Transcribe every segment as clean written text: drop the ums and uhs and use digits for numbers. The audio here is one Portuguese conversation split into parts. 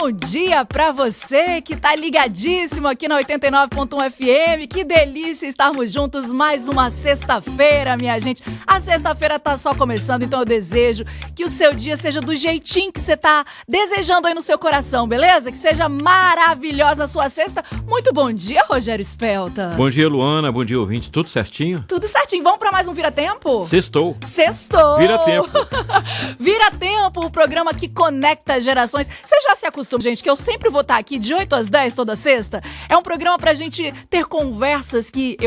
bom dia pra você que tá ligadíssimo aqui na 89.1 FM. Que delícia estarmos juntos mais uma sexta-feira, minha gente. A sexta-feira tá só começando, então eu desejo que o seu dia seja do jeitinho que você tá desejando aí no seu coração, beleza? Que seja maravilhosa a sua sexta. Muito bom dia, Rogério Spelta. Bom dia, Luana. Bom dia, ouvinte. Tudo certinho? Tudo certinho. Vamos pra mais um Vira Tempo? Sextou. Vira Tempo. Vira Tempo, o programa que conecta gerações. Você já se acostuma, gente, que eu sempre vou estar aqui de 8 às 10 toda sexta? É um programa pra gente ter conversas que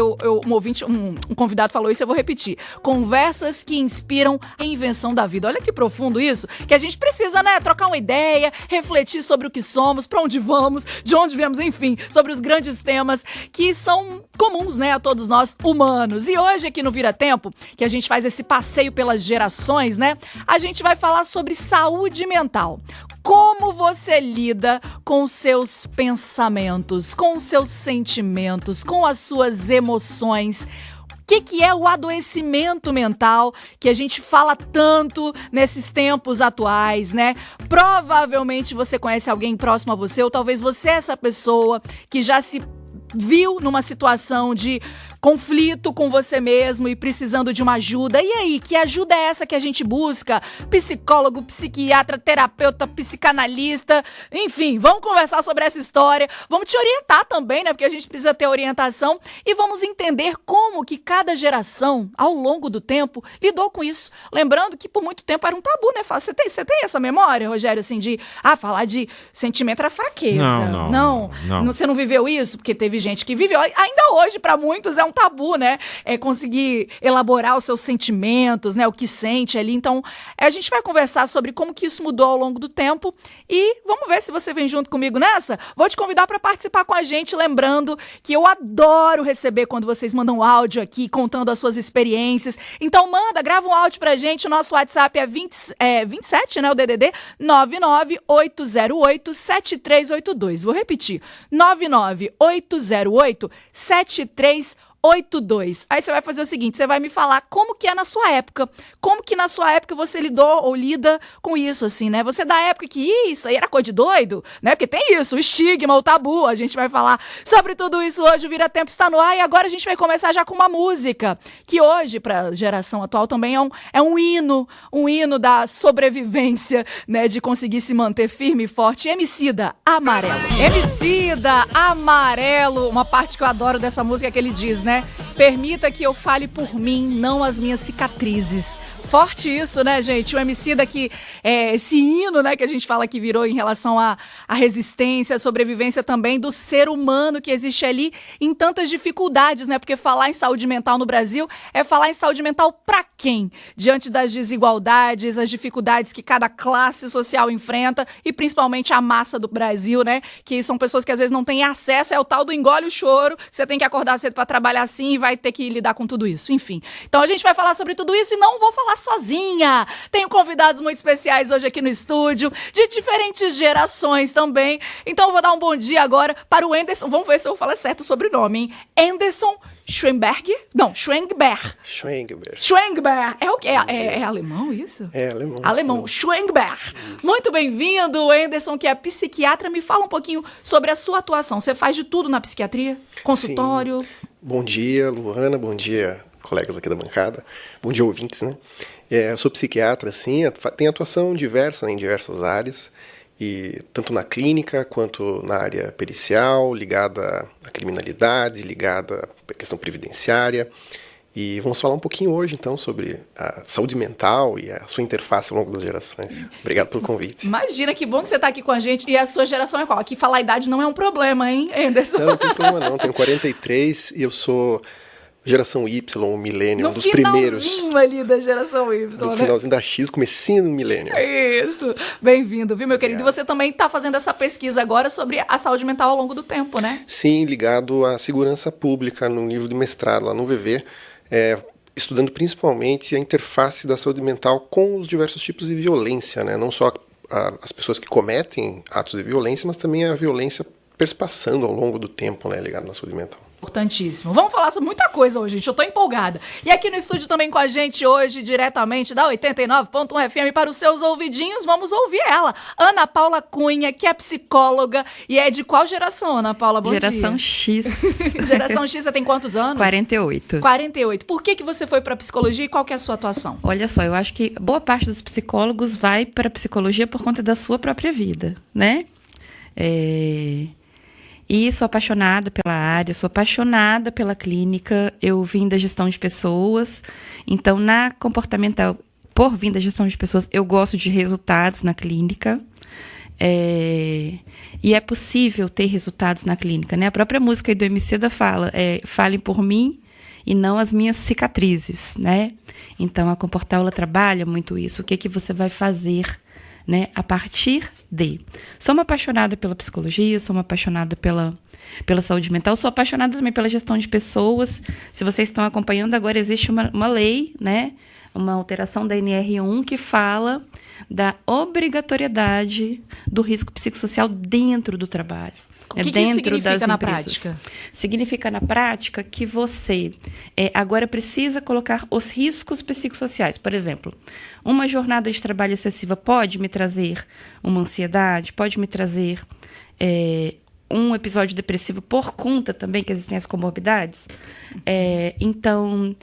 um convidado falou isso, eu vou repetir. Conversas que inspiram a invenção da vida. Olha que profundo isso, que a gente precisa, né, trocar uma ideia, refletir sobre o que somos, pra onde vamos, de onde viemos, enfim, sobre os grandes temas que são comuns, né, a todos nós humanos. E hoje aqui no Vira Tempo, que a gente faz esse passeio pelas gerações, né, a gente vai falar sobre saúde mental. Como você lida com os seus pensamentos, com os seus sentimentos, com as suas emoções? O que é o adoecimento mental que a gente fala tanto nesses tempos atuais, né? Provavelmente você conhece alguém próximo a você, ou talvez você é essa pessoa que já se viu numa situação de conflito com você mesmo e precisando de uma ajuda. E aí, que ajuda é essa que a gente busca? Psicólogo, psiquiatra, terapeuta, psicanalista, enfim, vamos conversar sobre essa história, vamos te orientar também, né? Porque a gente precisa ter orientação e vamos entender como que cada geração, ao longo do tempo, lidou com isso. Lembrando que por muito tempo era um tabu, né? Você tem essa memória, Rogério, assim, de falar de sentimento era fraqueza. Não. Você não viveu isso? Porque teve gente que viveu. Ainda hoje, para muitos, é um tabu, né? É conseguir elaborar os seus sentimentos, né? O que sente ali. Então, a gente vai conversar sobre como que isso mudou ao longo do tempo e vamos ver se você vem junto comigo nessa. Vou te convidar para participar com a gente, lembrando que eu adoro receber quando vocês mandam áudio aqui, contando as suas experiências. Então, grava um áudio pra gente. O nosso WhatsApp é 27, né? O DDD 998087382. Vou repetir. 998087382. Aí você vai fazer o seguinte, você vai me falar como que é na sua época, como que na sua época você lidou ou lida com isso, assim, né? Você é da época que isso aí era coisa de doido, né? Porque tem isso, o estigma, o tabu, a gente vai falar sobre tudo isso hoje, o Vira Tempo está no ar e agora a gente vai começar já com uma música, que hoje, para a geração atual também é um hino da sobrevivência, né? De conseguir se manter firme e forte. Emicida, Amarelo, uma parte que eu adoro dessa música é que ele diz, né? Permita que eu fale por mim, não as minhas cicatrizes. Forte isso, né, gente? O Emicida que esse hino, né, que a gente fala que virou em relação à resistência, à sobrevivência também do ser humano que existe ali em tantas dificuldades, né? Porque falar em saúde mental no Brasil é falar em saúde mental pra quem? Diante das desigualdades, as dificuldades que cada classe social enfrenta e principalmente a massa do Brasil, né? Que são pessoas que às vezes não têm acesso, é o tal do engole o choro, você tem que acordar cedo pra trabalhar assim e vai ter que lidar com tudo isso, enfim. Então a gente vai falar sobre tudo isso e não vou falar sozinha. Tenho convidados muito especiais hoje aqui no estúdio, de diferentes gerações também. Então eu vou dar um bom dia agora para o Anderson. Vamos ver se eu vou falar certo o sobrenome, hein? Anderson Schwengberg. É o quê? É alemão isso? É alemão. Alemão. Schwengberg. Isso. Muito bem-vindo, Anderson, que é psiquiatra. Me fala um pouquinho sobre a sua atuação. Você faz de tudo na psiquiatria? Consultório? Sim. Bom dia, Luana. Bom dia, colegas aqui da bancada. Bom dia, ouvintes, né? Eu sou psiquiatra, sim, tenho atuação diversa, né, em diversas áreas, e tanto na clínica quanto na área pericial, ligada à criminalidade, ligada à questão previdenciária. E vamos falar um pouquinho hoje, então, sobre a saúde mental e a sua interface ao longo das gerações. Obrigado pelo convite. Imagina, que bom que você está aqui com a gente. E a sua geração é qual? Aqui falar a idade não é um problema, hein, Anderson? Não tem problema não. Tenho 43 e eu sou geração Y, o milênio, um dos primeiros. No finalzinho ali da geração Y, no finalzinho da X, comecinho do milênio. Isso. Bem-vindo, viu, meu querido? E você também está fazendo essa pesquisa agora sobre a saúde mental ao longo do tempo, né? Sim, ligado à segurança pública no nível de mestrado lá no VV, estudando principalmente a interface da saúde mental com os diversos tipos de violência, né? Não só as pessoas que cometem atos de violência, mas também a violência perspassando ao longo do tempo, né, ligado na saúde mental. Importantíssimo. Vamos falar sobre muita coisa hoje, gente. Eu tô empolgada. E aqui no estúdio também com a gente hoje, diretamente da 89.1 FM para os seus ouvidinhos, vamos ouvir ela. Ana Paula Cunha, que é psicóloga e é de qual geração, Ana Paula? Bom Geração dia. X. Geração X, você tem quantos anos? 48. 48. Por que você foi para psicologia e qual que é a sua atuação? Olha só, eu acho que boa parte dos psicólogos vai para a psicologia por conta da sua própria vida, né? E sou apaixonada pela área, sou apaixonada pela clínica. Eu vim da gestão de pessoas, então na comportamental, por vir da gestão de pessoas, eu gosto de resultados na clínica. E é possível ter resultados na clínica, né? A própria música do Emicida fala, falem por mim e não as minhas cicatrizes, né? Então a Comportal, ela trabalha muito isso. O que você vai fazer, né, a partir de... Sou uma apaixonada pela psicologia, sou uma apaixonada pela saúde mental, sou apaixonada também pela gestão de pessoas. Se vocês estão acompanhando, agora existe uma lei, né, uma alteração da NR1 que fala da obrigatoriedade do risco psicossocial dentro do trabalho. O que isso significa na prática? Significa na prática que você agora precisa colocar os riscos psicossociais. Por exemplo, uma jornada de trabalho excessiva pode me trazer uma ansiedade, pode me trazer um episódio depressivo por conta também que existem as comorbidades. Então,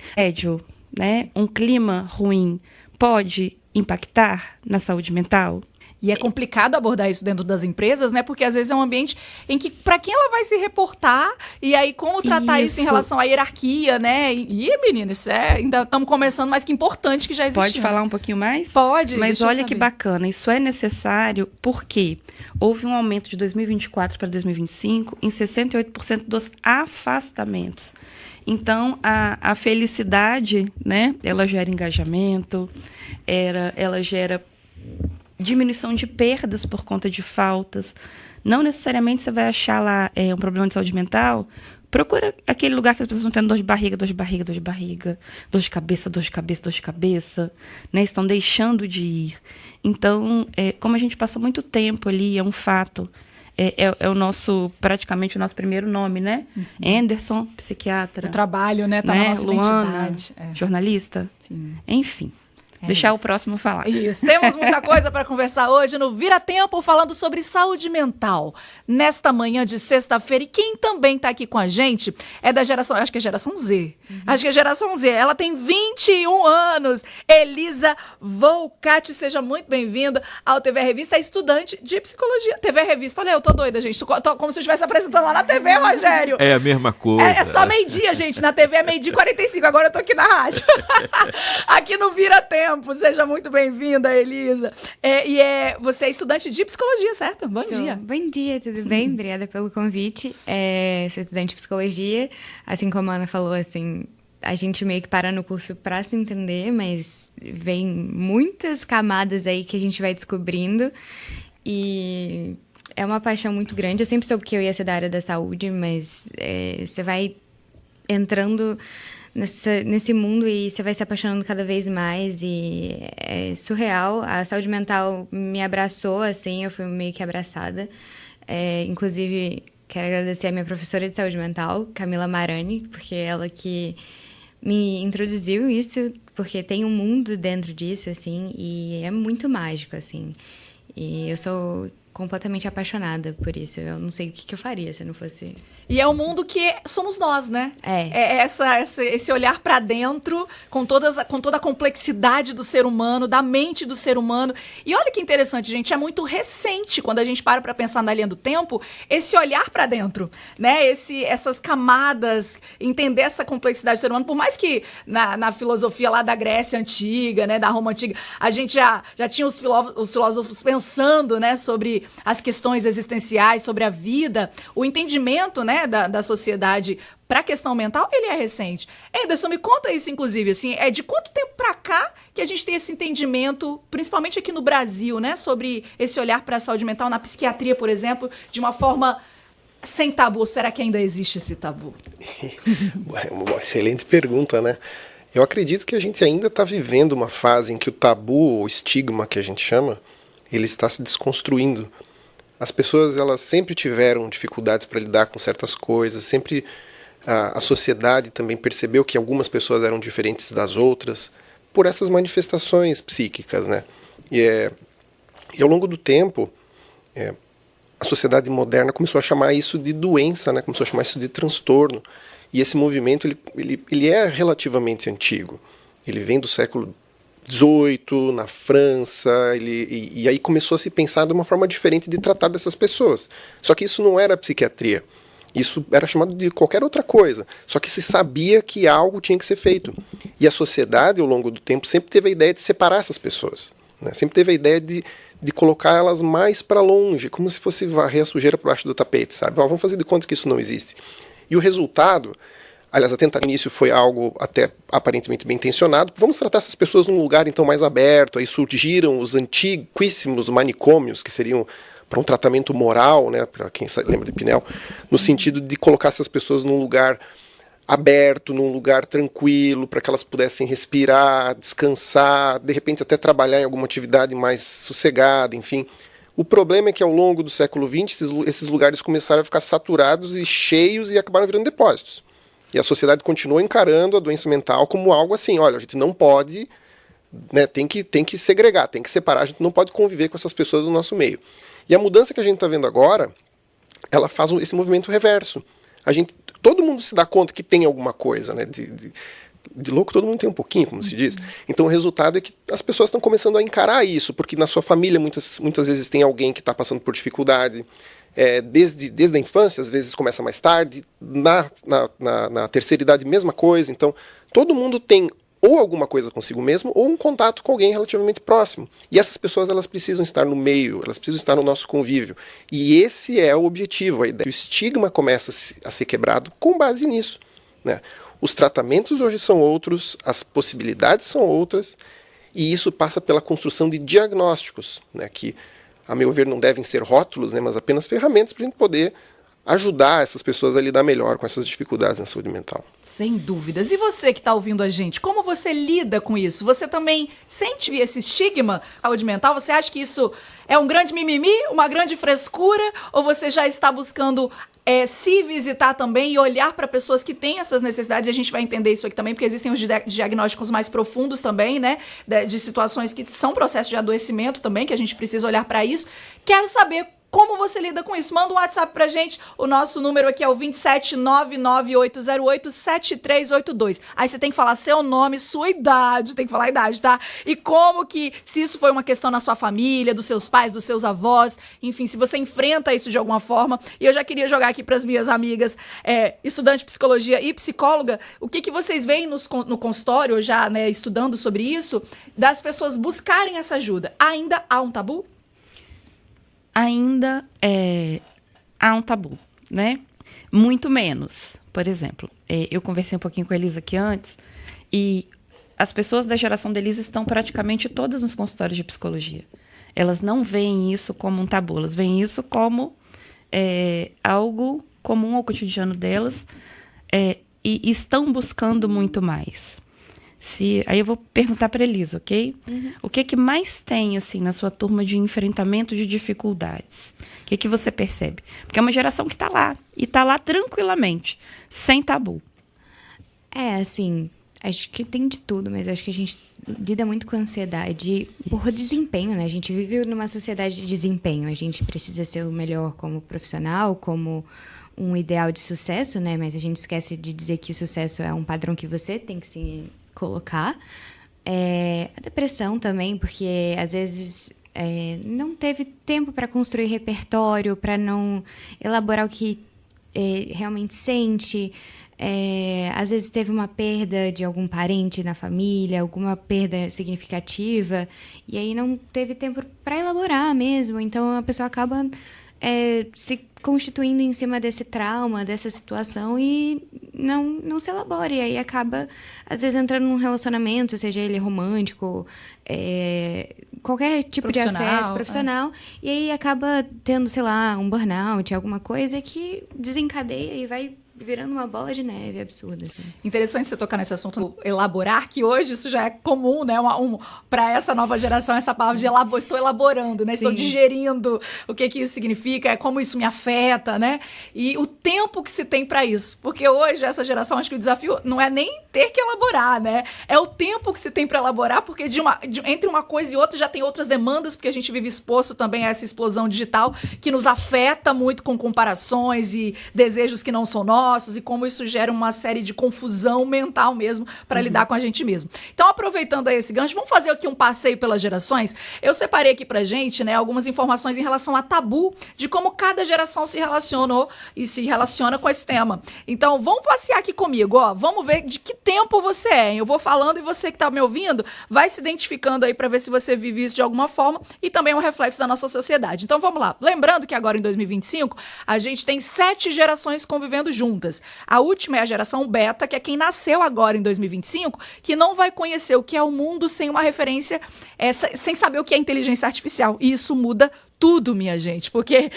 né, um clima ruim pode impactar na saúde mental. E é complicado abordar isso dentro das empresas, né? Porque às vezes é um ambiente em que, para quem ela vai se reportar, e aí como tratar isso em relação à hierarquia, né? E menina, isso ainda estamos começando, mas que importante que já existe. Pode falar um pouquinho mais? Pode. Mas olha que bacana, isso é necessário porque houve um aumento de 2024 para 2025 em 68% dos afastamentos. Então, a felicidade, né? Ela gera engajamento, ela gera diminuição de perdas por conta de faltas. Não necessariamente você vai achar lá um problema de saúde mental. Procura aquele lugar que as pessoas estão tendo dor de barriga, dor de barriga, dor de barriga, dor de cabeça, dor de cabeça, dor de cabeça, né? Estão deixando de ir. Então, como a gente passa muito tempo ali, é um fato. É praticamente o nosso primeiro nome, né? Uhum. Anderson, psiquiatra. O trabalho, né? Tá na nossa Luana, identidade. Jornalista. Sim. Enfim. Deixar o próximo falar. Isso. Temos muita coisa para conversar hoje no Vira Tempo, falando sobre saúde mental. Nesta manhã de sexta-feira. E quem também está aqui com a gente é da geração, acho que é geração Z. Uhum. Acho que é geração Z. Ela tem 21 anos. Elisa Volcati, seja muito bem-vinda ao TV Revista. É estudante de psicologia. TV Revista, olha, eu tô doida, gente. Tô como se eu estivesse apresentando lá na TV, Rogério. É a mesma coisa. É só meio-dia, gente. Na TV é meio-dia e 45. Agora eu tô aqui na rádio. Aqui no Vira Tempo. Seja muito bem-vinda, Elisa. Você é estudante de psicologia, certo? Bom dia. Bom dia, tudo bem? Obrigada pelo convite. Sou estudante de psicologia. Assim como a Ana falou, assim, a gente meio que para no curso para se entender, mas vem muitas camadas aí que a gente vai descobrindo. E é uma paixão muito grande. Eu sempre soube que eu ia ser da área da saúde, mas você vai entrando nesse mundo e você vai se apaixonando cada vez mais e é surreal. A saúde mental me abraçou, assim, eu fui meio que abraçada. Inclusive, quero agradecer a minha professora de saúde mental, Camila Marani, porque ela que me introduziu isso, porque tem um mundo dentro disso, assim, e é muito mágico, assim. E eu sou completamente apaixonada por isso. Eu não sei o que eu faria se não fosse... E é um mundo que somos nós, né? Esse olhar para dentro, com toda a complexidade do ser humano, da mente do ser humano. E olha que interessante, gente, é muito recente, quando a gente para pensar na linha do tempo, esse olhar para dentro, né? Essas camadas, entender essa complexidade do ser humano. Por mais que na filosofia lá da Grécia Antiga, né, da Roma Antiga, a gente já tinha os filósofos pensando, né, sobre as questões existenciais, sobre a vida, o entendimento, né, da sociedade para a questão mental, ele é recente. Anderson, me conta isso, inclusive, assim, de quanto tempo para cá que a gente tem esse entendimento, principalmente aqui no Brasil, né, sobre esse olhar para a saúde mental, na psiquiatria, por exemplo, de uma forma sem tabu? Será que ainda existe esse tabu? É uma excelente pergunta, né? Eu acredito que a gente ainda está vivendo uma fase em que o tabu, o estigma que a gente chama, ele está se desconstruindo. As pessoas, elas sempre tiveram dificuldades para lidar com certas coisas, sempre A sociedade também percebeu que algumas pessoas eram diferentes das outras por essas manifestações psíquicas, né? E ao longo do tempo, a sociedade moderna começou a chamar isso de doença, né? Começou a chamar isso de transtorno. E esse movimento ele é relativamente antigo. Ele vem do século XVIII, na França, e aí começou a se pensar de uma forma diferente de tratar dessas pessoas. Só que isso não era psiquiatria. Isso era chamado de qualquer outra coisa. Só que se sabia que algo tinha que ser feito. E a sociedade, ao longo do tempo, sempre teve a ideia de separar essas pessoas, né? Sempre teve a ideia de colocar elas mais para longe, como se fosse varrer a sujeira por baixo do tapete, sabe? Vamos fazer de conta que isso não existe. E o resultado, aliás, a tentativa no início foi algo até aparentemente bem intencionado. Vamos tratar essas pessoas num lugar então mais aberto. Aí surgiram os antiquíssimos manicômios, que seriam para um tratamento moral, né, para quem lembra de Pinel, no sentido de colocar essas pessoas num lugar aberto, num lugar tranquilo, para que elas pudessem respirar, descansar, de repente até trabalhar em alguma atividade mais sossegada, enfim. O problema é que ao longo do século XX, esses lugares começaram a ficar saturados e cheios e acabaram virando depósitos. E a sociedade continuou encarando a doença mental como algo assim, olha, a gente não pode, né, tem que segregar, tem que separar, a gente não pode conviver com essas pessoas no nosso meio. E a mudança que a gente está vendo agora, ela faz esse movimento reverso. Todo mundo se dá conta que tem alguma coisa, né? De louco todo mundo tem um pouquinho, como se diz. Então o resultado é que as pessoas estão começando a encarar isso, porque na sua família muitas vezes tem alguém que está passando por dificuldade, desde a infância, às vezes começa mais tarde, na terceira idade mesma coisa. Então todo mundo tem ou alguma coisa consigo mesmo, ou um contato com alguém relativamente próximo. E essas pessoas, elas precisam estar no meio, elas precisam estar no nosso convívio. E esse é o objetivo, a ideia. O estigma começa a ser quebrado com base nisso, né? Os tratamentos hoje são outros, as possibilidades são outras, e isso passa pela construção de diagnósticos, né, que, a meu ver, não devem ser rótulos, né, mas apenas ferramentas para a gente poder ajudar essas pessoas a lidar melhor com essas dificuldades na saúde mental. Sem dúvidas. E você que está ouvindo a gente, como você lida com isso? Você também sente esse estigma à saúde mental? Você acha que isso é um grande mimimi, uma grande frescura? Ou você já está buscando se visitar também e olhar para pessoas que têm essas necessidades? E a gente vai entender isso aqui também, porque existem os diagnósticos mais profundos também, né? De situações que são processos de adoecimento também, que a gente precisa olhar para isso. Quero saber como você lida com isso. Manda um WhatsApp pra gente. O nosso número aqui é o 27998087382. Aí você tem que falar seu nome, sua idade. Tem que falar a idade, tá? E como que, se isso foi uma questão na sua família, dos seus pais, dos seus avós, enfim, se você enfrenta isso de alguma forma. E eu já queria jogar aqui pras minhas amigas, estudante de psicologia e psicóloga, o que vocês veem no consultório, já, né, estudando sobre isso, das pessoas buscarem essa ajuda. Ainda há um tabu? Ainda há um tabu, né? Muito menos. Por exemplo, eu conversei um pouquinho com a Elisa aqui antes, e as pessoas da geração da Elisa estão praticamente todas nos consultórios de psicologia. Elas não veem isso como um tabu, elas veem isso como algo comum ao cotidiano delas, e estão buscando muito mais. Aí eu vou perguntar para a Elisa, ok? Uhum. O que mais tem, assim, na sua turma de enfrentamento de dificuldades? O que você percebe? Porque é uma geração que está lá, e está lá tranquilamente, sem tabu. Assim, acho que tem de tudo, mas acho que a gente lida muito com ansiedade por desempenho, né? A gente vive numa sociedade de desempenho, a gente precisa ser o melhor como profissional, como um ideal de sucesso, né? Mas a gente esquece de dizer que o sucesso é um padrão que você tem que se colocar. A depressão também, porque às vezes não teve tempo para construir repertório, para não elaborar o que realmente sente. Às vezes teve uma perda de algum parente na família, alguma perda significativa, e aí não teve tempo para elaborar mesmo. Então a pessoa acaba se constituindo em cima desse trauma, dessa situação, e não se elabora. E aí acaba, às vezes, entrando num relacionamento, seja ele romântico, qualquer tipo de afeto profissional, e aí acaba tendo, sei lá, um burnout, alguma coisa que desencadeia e vai virando uma bola de neve absurda, assim. Interessante você tocar nesse assunto do elaborar, que hoje isso já é comum, né? Para essa nova geração, essa palavra de estou elaborando, né? Estou Sim. digerindo o que isso significa, como isso me afeta, né? E o tempo que se tem para isso. Porque hoje, essa geração, acho que o desafio não é nem ter que elaborar, né? É o tempo que se tem para elaborar, porque entre uma coisa e outra já tem outras demandas, porque a gente vive exposto também a essa explosão digital que nos afeta muito com comparações e desejos que não são nossos, e como isso gera uma série de confusão mental mesmo para lidar com a gente mesmo. Então, aproveitando aí esse gancho, vamos fazer aqui um passeio pelas gerações. Eu separei aqui pra gente, né, algumas informações em relação a tabu, de como cada geração se relacionou e se relaciona com esse tema. Então, vamos passear aqui comigo, ó. Vamos ver de que tempo você é. Eu vou falando e você que tá me ouvindo vai se identificando aí para ver se você vive isso de alguma forma e também é um reflexo da nossa sociedade. Então, vamos lá. Lembrando que agora em 2025, a gente tem 7 gerações convivendo juntas. A última é a geração beta, que é quem nasceu agora em 2025, que não vai conhecer o que é o mundo sem uma referência, sem saber o que é inteligência artificial. E isso muda tudo, minha gente, porque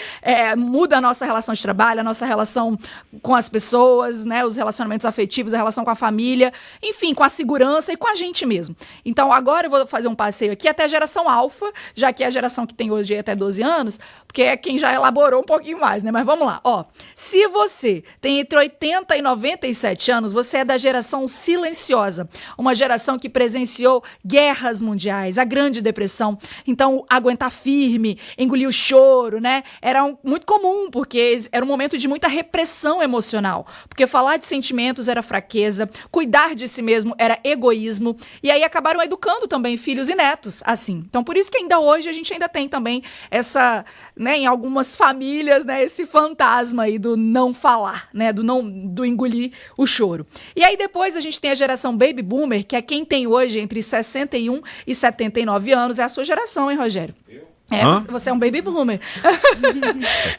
muda a nossa relação de trabalho, a nossa relação com as pessoas, né, os relacionamentos afetivos, a relação com a família, enfim, com a segurança e com a gente mesmo. Então, agora eu vou fazer um passeio aqui até a geração alfa, já que é a geração que tem hoje até 12 anos, porque é quem já elaborou um pouquinho mais, né? Mas vamos lá, ó. Se você tem entre 80 e 97 anos, você é da geração silenciosa, uma geração que presenciou guerras mundiais, a Grande Depressão. Então, aguentar firme, engolir o choro, né? Era muito comum, porque era um momento de muita repressão emocional. Porque falar de sentimentos era fraqueza, cuidar de si mesmo era egoísmo, e aí acabaram educando também filhos e netos, assim. Então, por isso que ainda hoje a gente ainda tem também essa, né, em algumas famílias, né, esse fantasma aí do não falar, né, do engolir o choro. E aí depois a gente tem a geração Baby Boomer, que é quem tem hoje entre 61 e 79 anos, é a sua geração, hein, Rogério? Você é um baby boomer.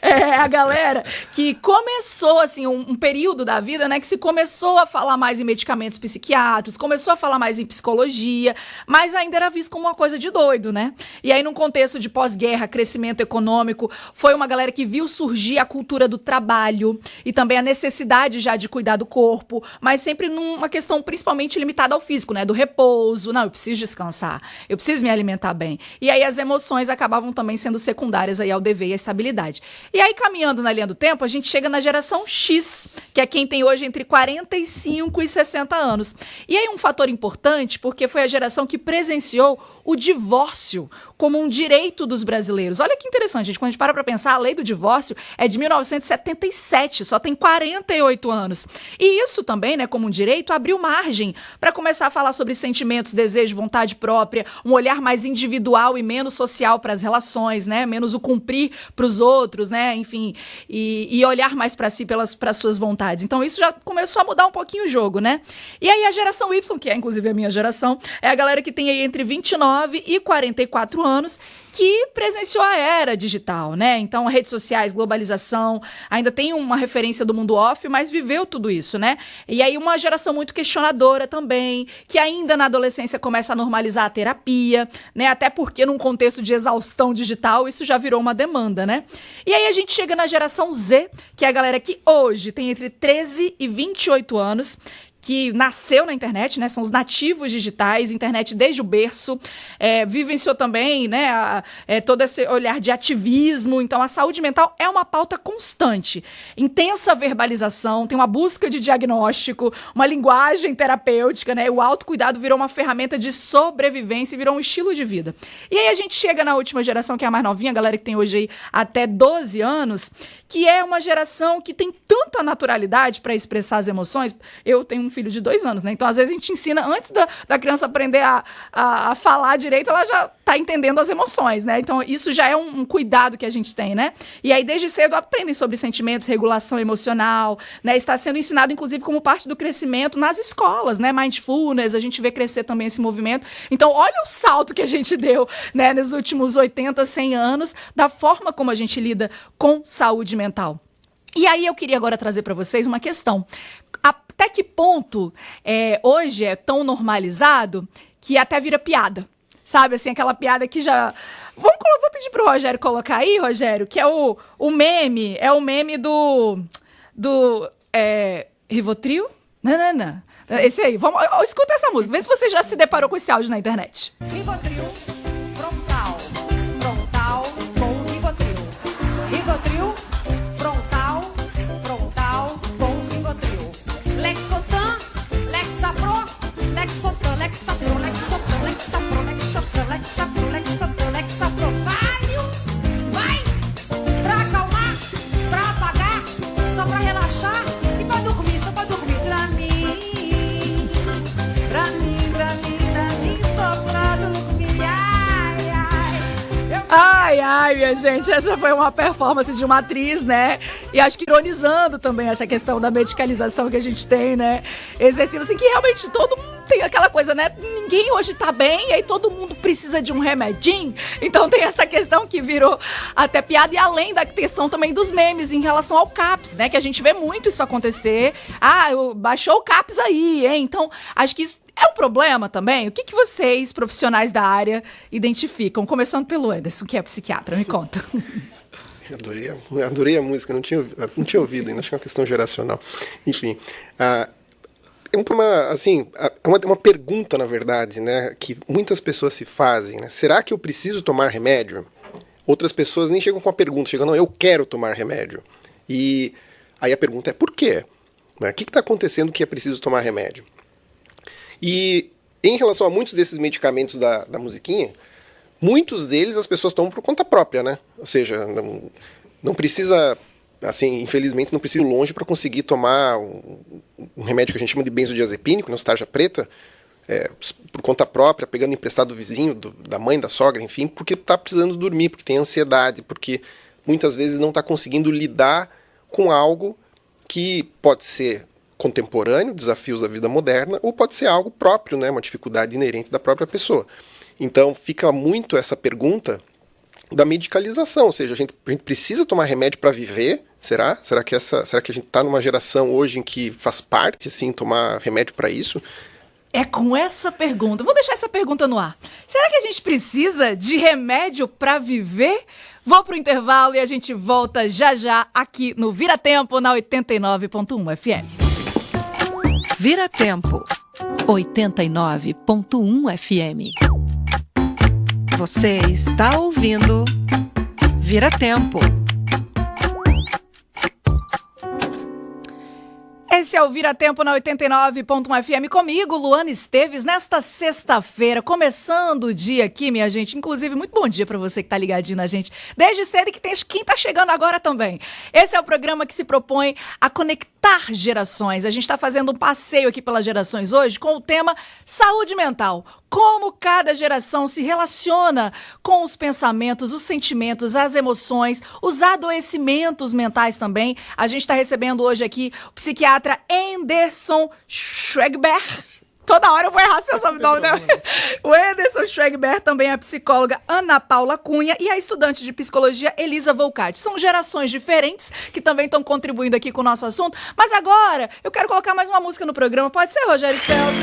É a galera que começou, assim, um período da vida, né, que se começou a falar mais em medicamentos psiquiátricos, começou a falar mais em psicologia, mas ainda era visto como uma coisa de doido, né? E aí, num contexto de pós-guerra, crescimento econômico, foi uma galera que viu surgir a cultura do trabalho e também a necessidade já de cuidar do corpo, mas sempre numa questão principalmente limitada ao físico, né? Do repouso. Não, eu preciso descansar, eu preciso me alimentar bem. E aí as emoções acabavam também sendo secundárias aí ao dever e à estabilidade. E aí, caminhando na linha do tempo, a gente chega na geração X, que é quem tem hoje entre 45 e 60 anos. E aí um fator importante, porque foi a geração que presenciou o divórcio como um direito dos brasileiros. Olha que interessante, gente, quando a gente para pensar, a lei do divórcio é de 1977, só tem 48 anos. E isso também, né, como um direito, abriu margem para começar a falar sobre sentimentos, desejo, vontade própria, um olhar mais individual e menos social para as relações, né, menos o cumprir para os outros, né, enfim, e olhar mais para si, para suas vontades. Então isso já começou a mudar um pouquinho o jogo, né? E aí a geração Y, que é inclusive a minha geração, é a galera que tem aí entre 29 e 44 anos, que presenciou a era digital, né? Então, redes sociais, globalização, ainda tem uma referência do mundo off, mas viveu tudo isso, né? E aí uma geração muito questionadora também, que ainda na adolescência começa a normalizar a terapia, né? Até porque num contexto de exaustão digital, isso já virou uma demanda, né? E aí a gente chega na geração Z, que é a galera que hoje tem entre 13 e 28 anos, que nasceu na internet, né? São os nativos digitais, internet desde o berço, vivenciou também, né, todo esse olhar de ativismo. Então, a saúde mental é uma pauta constante, intensa verbalização, tem uma busca de diagnóstico, uma linguagem terapêutica, né? O autocuidado virou uma ferramenta de sobrevivência e virou um estilo de vida. E aí a gente chega na última geração, que é a mais novinha, a galera que tem hoje aí até 12 anos, que é uma geração que tem tanta naturalidade para expressar as emoções. Eu tenho um filho de 2 anos, né? Então, às vezes, a gente ensina, antes da criança aprender a falar direito, ela já tá entendendo as emoções, né? Então, isso já é um cuidado que a gente tem, né? E aí, desde cedo, aprendem sobre sentimentos, regulação emocional, né? Está sendo ensinado, inclusive, como parte do crescimento nas escolas, né? Mindfulness, a gente vê crescer também esse movimento. Então, olha o salto que a gente deu, né? Nos últimos 80, 100 anos, da forma como a gente lida com saúde mental. E aí eu queria agora trazer para vocês uma questão. Até que ponto hoje é tão normalizado que até vira piada? Sabe, assim, aquela piada que já... Vou pedir pro Rogério colocar aí, Rogério, que é o meme do Rivotril? Não. Esse aí, vamos, escuta essa música, vê se você já se deparou com esse áudio na internet. Rivotril, frontal com Rivotril. Rivotril, frontal com Rivotril. Lexotan, Lexapro, Lexotan, Lexapro, Lexotan, Lexapro, Lexotan, Lexapro, Lexotan, Lexapro. Vai, pra acalmar, pra apagar, só pra relaxar e pra dormir, só pra dormir. Dramin, só pra dormir. Ai, minha gente, essa foi uma performance de uma atriz, né? E acho que ironizando também essa questão da medicalização que a gente tem, né? Excessivo, assim, que realmente todo mundo tem aquela coisa, né? Ninguém hoje tá bem, e aí todo mundo precisa de um remedinho. Então tem essa questão que virou até piada, e além da questão também dos memes em relação ao CAPS, né? Que a gente vê muito isso acontecer. Baixou o CAPS aí, hein? Então, acho que isso é um problema também. O que vocês, profissionais da área, identificam? Começando pelo Anderson, que é psiquiatra, me conta. Adorei a música, não tinha ouvido ainda, acho que é uma questão geracional. Enfim, é uma pergunta, na verdade, né, que muitas pessoas se fazem, né? Será que eu preciso tomar remédio? Outras pessoas nem chegam com a pergunta, chegam, não, eu quero tomar remédio. E aí a pergunta é, por quê? Né? O que está acontecendo que é preciso tomar remédio? E em relação a muitos desses medicamentos da musiquinha, muitos deles as pessoas tomam por conta própria, né? Ou seja, não precisa, assim, infelizmente, não precisa ir longe para conseguir tomar um remédio que a gente chama de benzodiazepínico, tarja preta, por conta própria, pegando emprestado do vizinho, da mãe, da sogra, enfim, porque está precisando dormir, porque tem ansiedade, porque muitas vezes não está conseguindo lidar com algo que pode ser contemporâneo, desafios da vida moderna, ou pode ser algo próprio, né, uma dificuldade inerente da própria pessoa. Então fica muito essa pergunta da medicalização, ou seja, a gente precisa tomar remédio para viver? Será que a gente está numa geração hoje em que faz parte, assim, tomar remédio para isso? É com essa pergunta, vou deixar essa pergunta no ar. Será que a gente precisa de remédio para viver? Vou pro intervalo e a gente volta já aqui no Vira Tempo na 89.1 FM. Vira Tempo, 89.1 FM. Você está ouvindo Vira Tempo. Esse é o Vira Tempo na 89.1 FM comigo, Luana Esteves, nesta sexta-feira, começando o dia aqui, minha gente. Inclusive, muito bom dia para você que tá ligadinho na gente desde cedo e que tem quem tá chegando agora também. Esse é o programa que se propõe a conectar gerações. A gente está fazendo um passeio aqui pelas gerações hoje com o tema saúde mental. Como cada geração se relaciona com os pensamentos, os sentimentos, as emoções, os adoecimentos mentais também. A gente está recebendo hoje aqui o psiquiatra Anderson Schwegber. Toda hora eu vou errar seu sobrenome, né? O Anderson Schwegber, também a psicóloga Ana Paula Cunha e a estudante de psicologia Elisa Volcati. São gerações diferentes que também estão contribuindo aqui com o nosso assunto. Mas agora eu quero colocar mais uma música no programa. Pode ser, Rogério Spelter?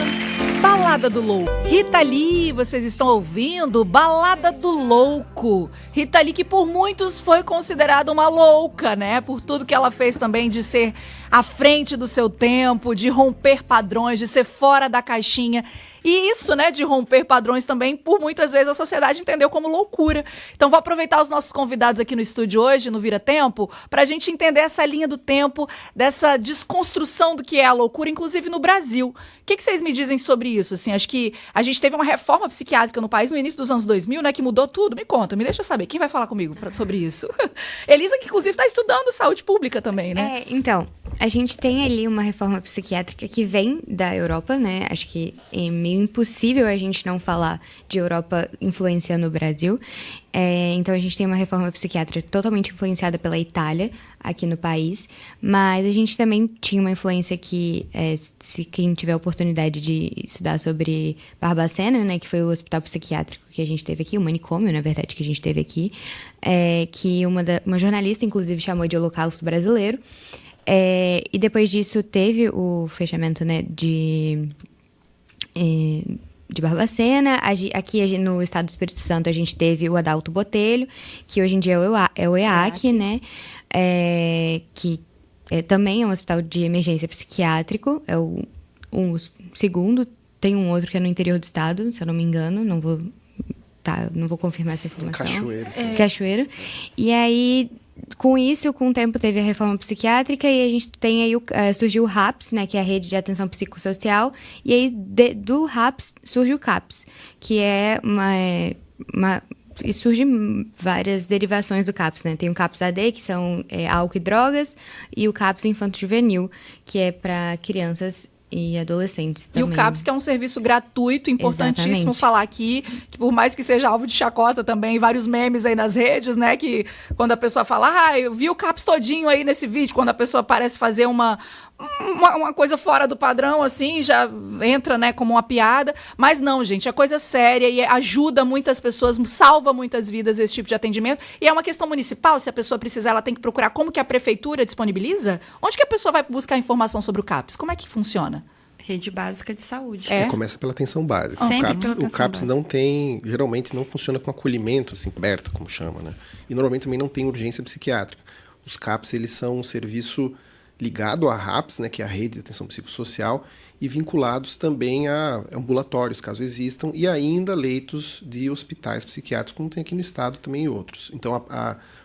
Balada do Louco. Rita Lee, vocês estão ouvindo? Balada do Louco. Rita Lee, que por muitos foi considerada uma louca, né? Por tudo que ela fez também de ser à frente do seu tempo, de romper padrões, de ser fora da caixinha. E isso, né, de romper padrões também, por muitas vezes a sociedade entendeu como loucura. Então vou aproveitar os nossos convidados aqui no estúdio hoje, no Vira Tempo, para a gente entender essa linha do tempo, dessa desconstrução do que é a loucura, inclusive no Brasil. O que vocês me dizem sobre isso? Assim, acho que a gente teve uma reforma psiquiátrica no país no início dos anos 2000, né, que mudou tudo. Me conta, me deixa saber. Quem vai falar comigo sobre isso? Elisa, que inclusive está estudando saúde pública também, né? Então, a gente tem ali uma reforma psiquiátrica que vem da Europa, né? Acho que é meio impossível a gente não falar de Europa influenciando o Brasil. Então, a gente tem uma reforma psiquiátrica totalmente influenciada pela Itália aqui no país, mas a gente também tinha uma influência que, se quem tiver a oportunidade de estudar sobre Barbacena, né, que foi o hospital psiquiátrico que a gente teve aqui, o manicômio, na verdade, que a gente teve aqui, que uma jornalista, inclusive, chamou de Holocausto Brasileiro. E depois disso teve o fechamento, né, de Barbacena. Aqui no estado do Espírito Santo a gente teve o Adalto Botelho, que hoje em dia é o EAC, né? Que também é um hospital de emergência psiquiátrico, é o segundo, tem um outro que é no interior do estado, se eu não me engano, não vou confirmar essa informação. Cachoeiro. Cachoeiro. E aí, com isso, com o tempo teve a reforma psiquiátrica e a gente tem aí, surgiu o RAPS, né, que é a Rede de Atenção Psicossocial, e aí do RAPS surge o CAPS, que é e surgem várias derivações do CAPS, né? Tem o CAPS AD, que são álcool e drogas, e o CAPS Infanto-Juvenil, que é para crianças e adolescentes também. E o CAPS, que é um serviço gratuito, importantíssimo Exatamente. falar aqui, que por mais que seja alvo de chacota também, vários memes aí nas redes, né, que quando a pessoa fala, eu vi o CAPS todinho aí nesse vídeo, quando a pessoa parece fazer uma coisa fora do padrão, assim, já entra, né, como uma piada, mas não, gente, é coisa séria e ajuda muitas pessoas, salva muitas vidas esse tipo de atendimento, e é uma questão municipal, se a pessoa precisar, ela tem que procurar como que a prefeitura disponibiliza, onde que a pessoa vai buscar informação sobre o CAPS, como é que funciona? Rede básica de saúde. É? Começa pela atenção básica. Sempre O pela CAPS atenção básica. não tem, geralmente não funciona com acolhimento, assim, aberto, como chama, né? E normalmente também não tem urgência psiquiátrica. Os CAPS, eles são um serviço ligado à RAPS, né, que é a Rede de Atenção Psicossocial, e vinculados também a ambulatórios, caso existam, e ainda leitos de hospitais psiquiátricos, como tem aqui no estado também e outros. Então,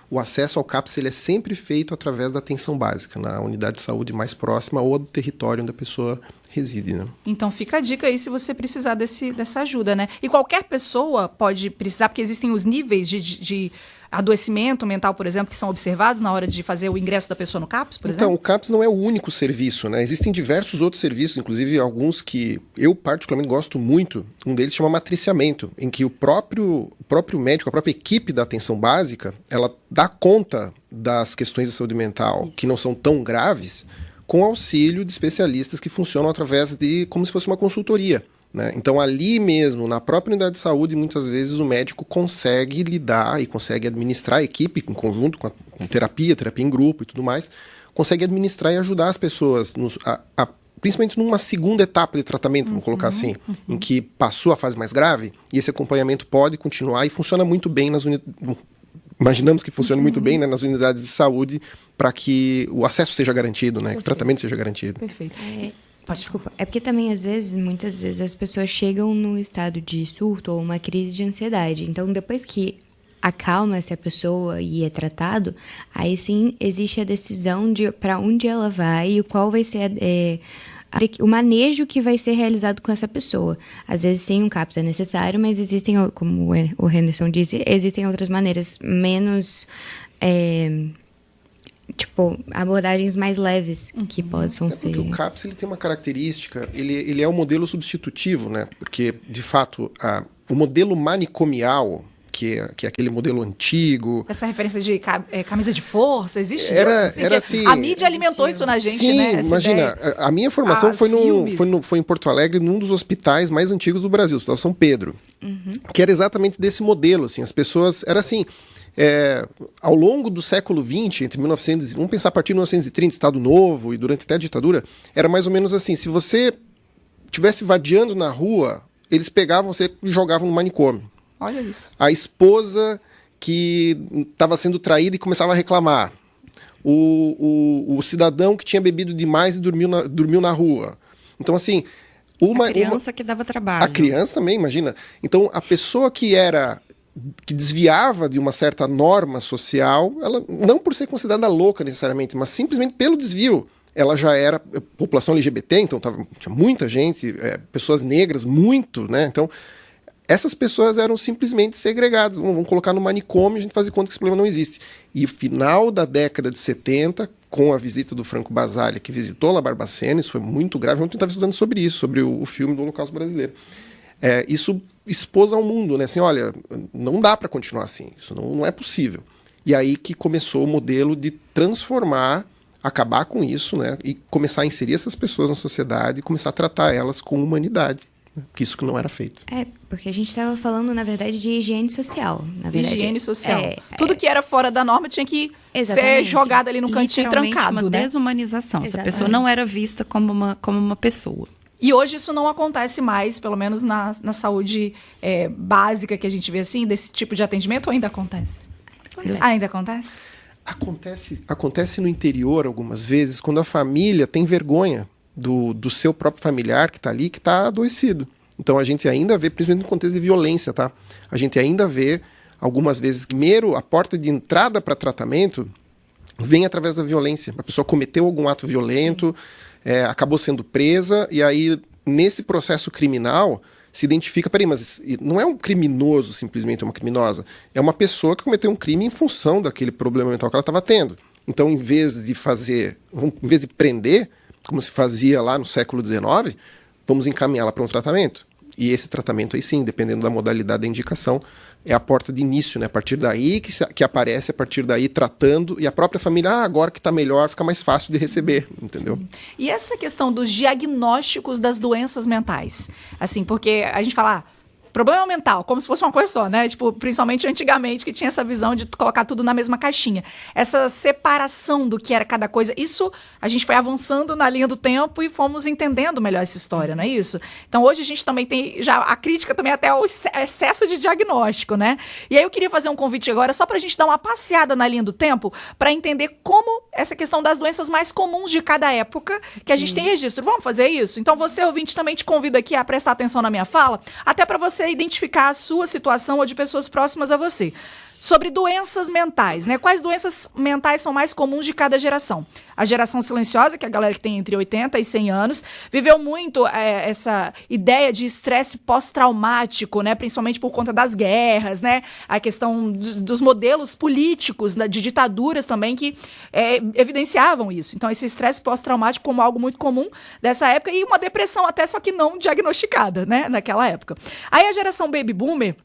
o acesso ao CAPS ele é sempre feito através da atenção básica, na unidade de saúde mais próxima ou do território onde a pessoa reside, né? Então fica a dica aí se você precisar dessa ajuda, né? E qualquer pessoa pode precisar, porque existem os níveis de adoecimento mental, por exemplo, que são observados na hora de fazer o ingresso da pessoa no CAPS, por exemplo? Então, o CAPS não é o único serviço, né? Existem diversos outros serviços, inclusive alguns que eu particularmente gosto muito. Um deles chama matriciamento, em que o próprio médico, a própria equipe da atenção básica, ela dá conta das questões de saúde mental que não são tão graves, com auxílio de especialistas que funcionam através de como se fosse uma consultoria, né? Então, ali mesmo, na própria unidade de saúde, muitas vezes o médico consegue lidar e consegue administrar a equipe em conjunto, com terapia em grupo e tudo mais, consegue administrar e ajudar as pessoas, principalmente numa segunda etapa de tratamento, vamos colocar assim, em que passou a fase mais grave, e esse acompanhamento pode continuar e funciona muito bem nas unidades. Imaginamos que funcione muito bem, né, nas unidades de saúde, para que o acesso seja garantido, né, que o tratamento seja garantido. Perfeito. Desculpa, é porque também, muitas vezes, as pessoas chegam no estado de surto ou uma crise de ansiedade. Então, depois que acalma-se a pessoa e é tratado, aí sim existe a decisão de para onde ela vai e qual vai ser o manejo que vai ser realizado com essa pessoa. Às vezes, sim, um CAPS é necessário, mas existem, como o Henderson disse, existem outras maneiras menos... abordagens mais leves que possam ser... Porque o CAPS ele tem uma característica, ele é um modelo substitutivo, né? Porque, de fato, o modelo manicomial, que é aquele modelo antigo... Essa referência de camisa de força, existe era isso? assim... A mídia alimentou isso na gente, sim, né? Essa imagina, ideia. a minha formação filmes. foi em Porto Alegre, num dos hospitais mais antigos do Brasil, o Hospital São Pedro, que era exatamente desse modelo, assim, as pessoas... Era assim... ao longo do século XX, vamos pensar a partir de 1930, Estado Novo e durante até a ditadura, era mais ou menos assim, se você estivesse vadiando na rua, eles pegavam você e jogavam no manicômio. Olha isso. A esposa que estava sendo traída e começava a reclamar. O cidadão que tinha bebido demais e dormiu na rua. Então, assim... A criança que dava trabalho. A criança também, imagina. Então, a pessoa que desviava de uma certa norma social, ela não por ser considerada louca necessariamente, mas simplesmente pelo desvio. Ela já era população LGBT, então tinha muita gente, pessoas negras, muito, né? Então, essas pessoas eram simplesmente segregadas. Vamos colocar no manicômio, a gente faz de conta que esse problema não existe. E no final da década de 70, com a visita do Franco Basaglia, que visitou La Barbacena, isso foi muito grave. Ontem eu estava estudando sobre isso, sobre o filme do Holocausto Brasileiro. Isso expôs ao mundo, né? Assim, olha, não dá para continuar assim, isso não é possível. E aí que começou o modelo de transformar, acabar com isso, né? E começar a inserir essas pessoas na sociedade e começar a tratar elas com humanidade, né? Porque isso que não era feito. Porque a gente estava falando, na verdade, de higiene social. Na verdade, higiene social. Tudo que era fora da norma tinha que ser Exatamente. jogado ali no cantinho Literalmente trancado, uma né? desumanização. Essa Exatamente. pessoa não era vista como uma pessoa. E hoje isso não acontece mais, pelo menos na saúde básica que a gente vê assim, desse tipo de atendimento, ou ainda acontece? Ainda acontece? Acontece no interior algumas vezes, quando a família tem vergonha do seu próprio familiar que está ali, que está adoecido. Então a gente ainda vê, principalmente no contexto de violência, tá? A gente ainda vê algumas vezes, primeiro, a porta de entrada para tratamento vem através da violência. A pessoa cometeu algum ato violento, acabou sendo presa, e aí, nesse processo criminal, se identifica, peraí, mas não é um criminoso simplesmente, uma criminosa, é uma pessoa que cometeu um crime em função daquele problema mental que ela estava tendo. Então, em vez de prender, como se fazia lá no século XIX, vamos encaminhá-la para um tratamento. E esse tratamento aí sim, dependendo da modalidade da indicação, é a porta de início, né? A partir daí que aparece, a partir daí tratando, e a própria família, agora que está melhor, fica mais fácil de receber, entendeu? E essa questão dos diagnósticos das doenças mentais? Assim, porque a gente fala, problema mental, como se fosse uma coisa só, né? Tipo, principalmente antigamente, que tinha essa visão de colocar tudo na mesma caixinha. Essa separação do que era cada coisa, isso a gente foi avançando na linha do tempo e fomos entendendo melhor essa história, não é isso? Então, hoje a gente também tem já a crítica também até ao excesso de diagnóstico, né? E aí eu queria fazer um convite agora só pra gente dar uma passeada na linha do tempo para entender como essa questão das doenças mais comuns de cada época que a gente tem registro. Vamos fazer isso? Então, você, ouvinte, também te convido aqui a prestar atenção na minha fala, até para você identificar a sua situação ou de pessoas próximas a você. Sobre doenças mentais, né? Quais doenças mentais são mais comuns de cada geração? A geração silenciosa, que é a galera que tem entre 80 e 100 anos, viveu muito essa ideia de estresse pós-traumático, né? Principalmente por conta das guerras, né? A questão dos modelos políticos, de ditaduras também, que evidenciavam isso. Então, esse estresse pós-traumático como algo muito comum dessa época, e uma depressão até, só que não diagnosticada, né? Naquela época. Aí a geração Baby Boomer,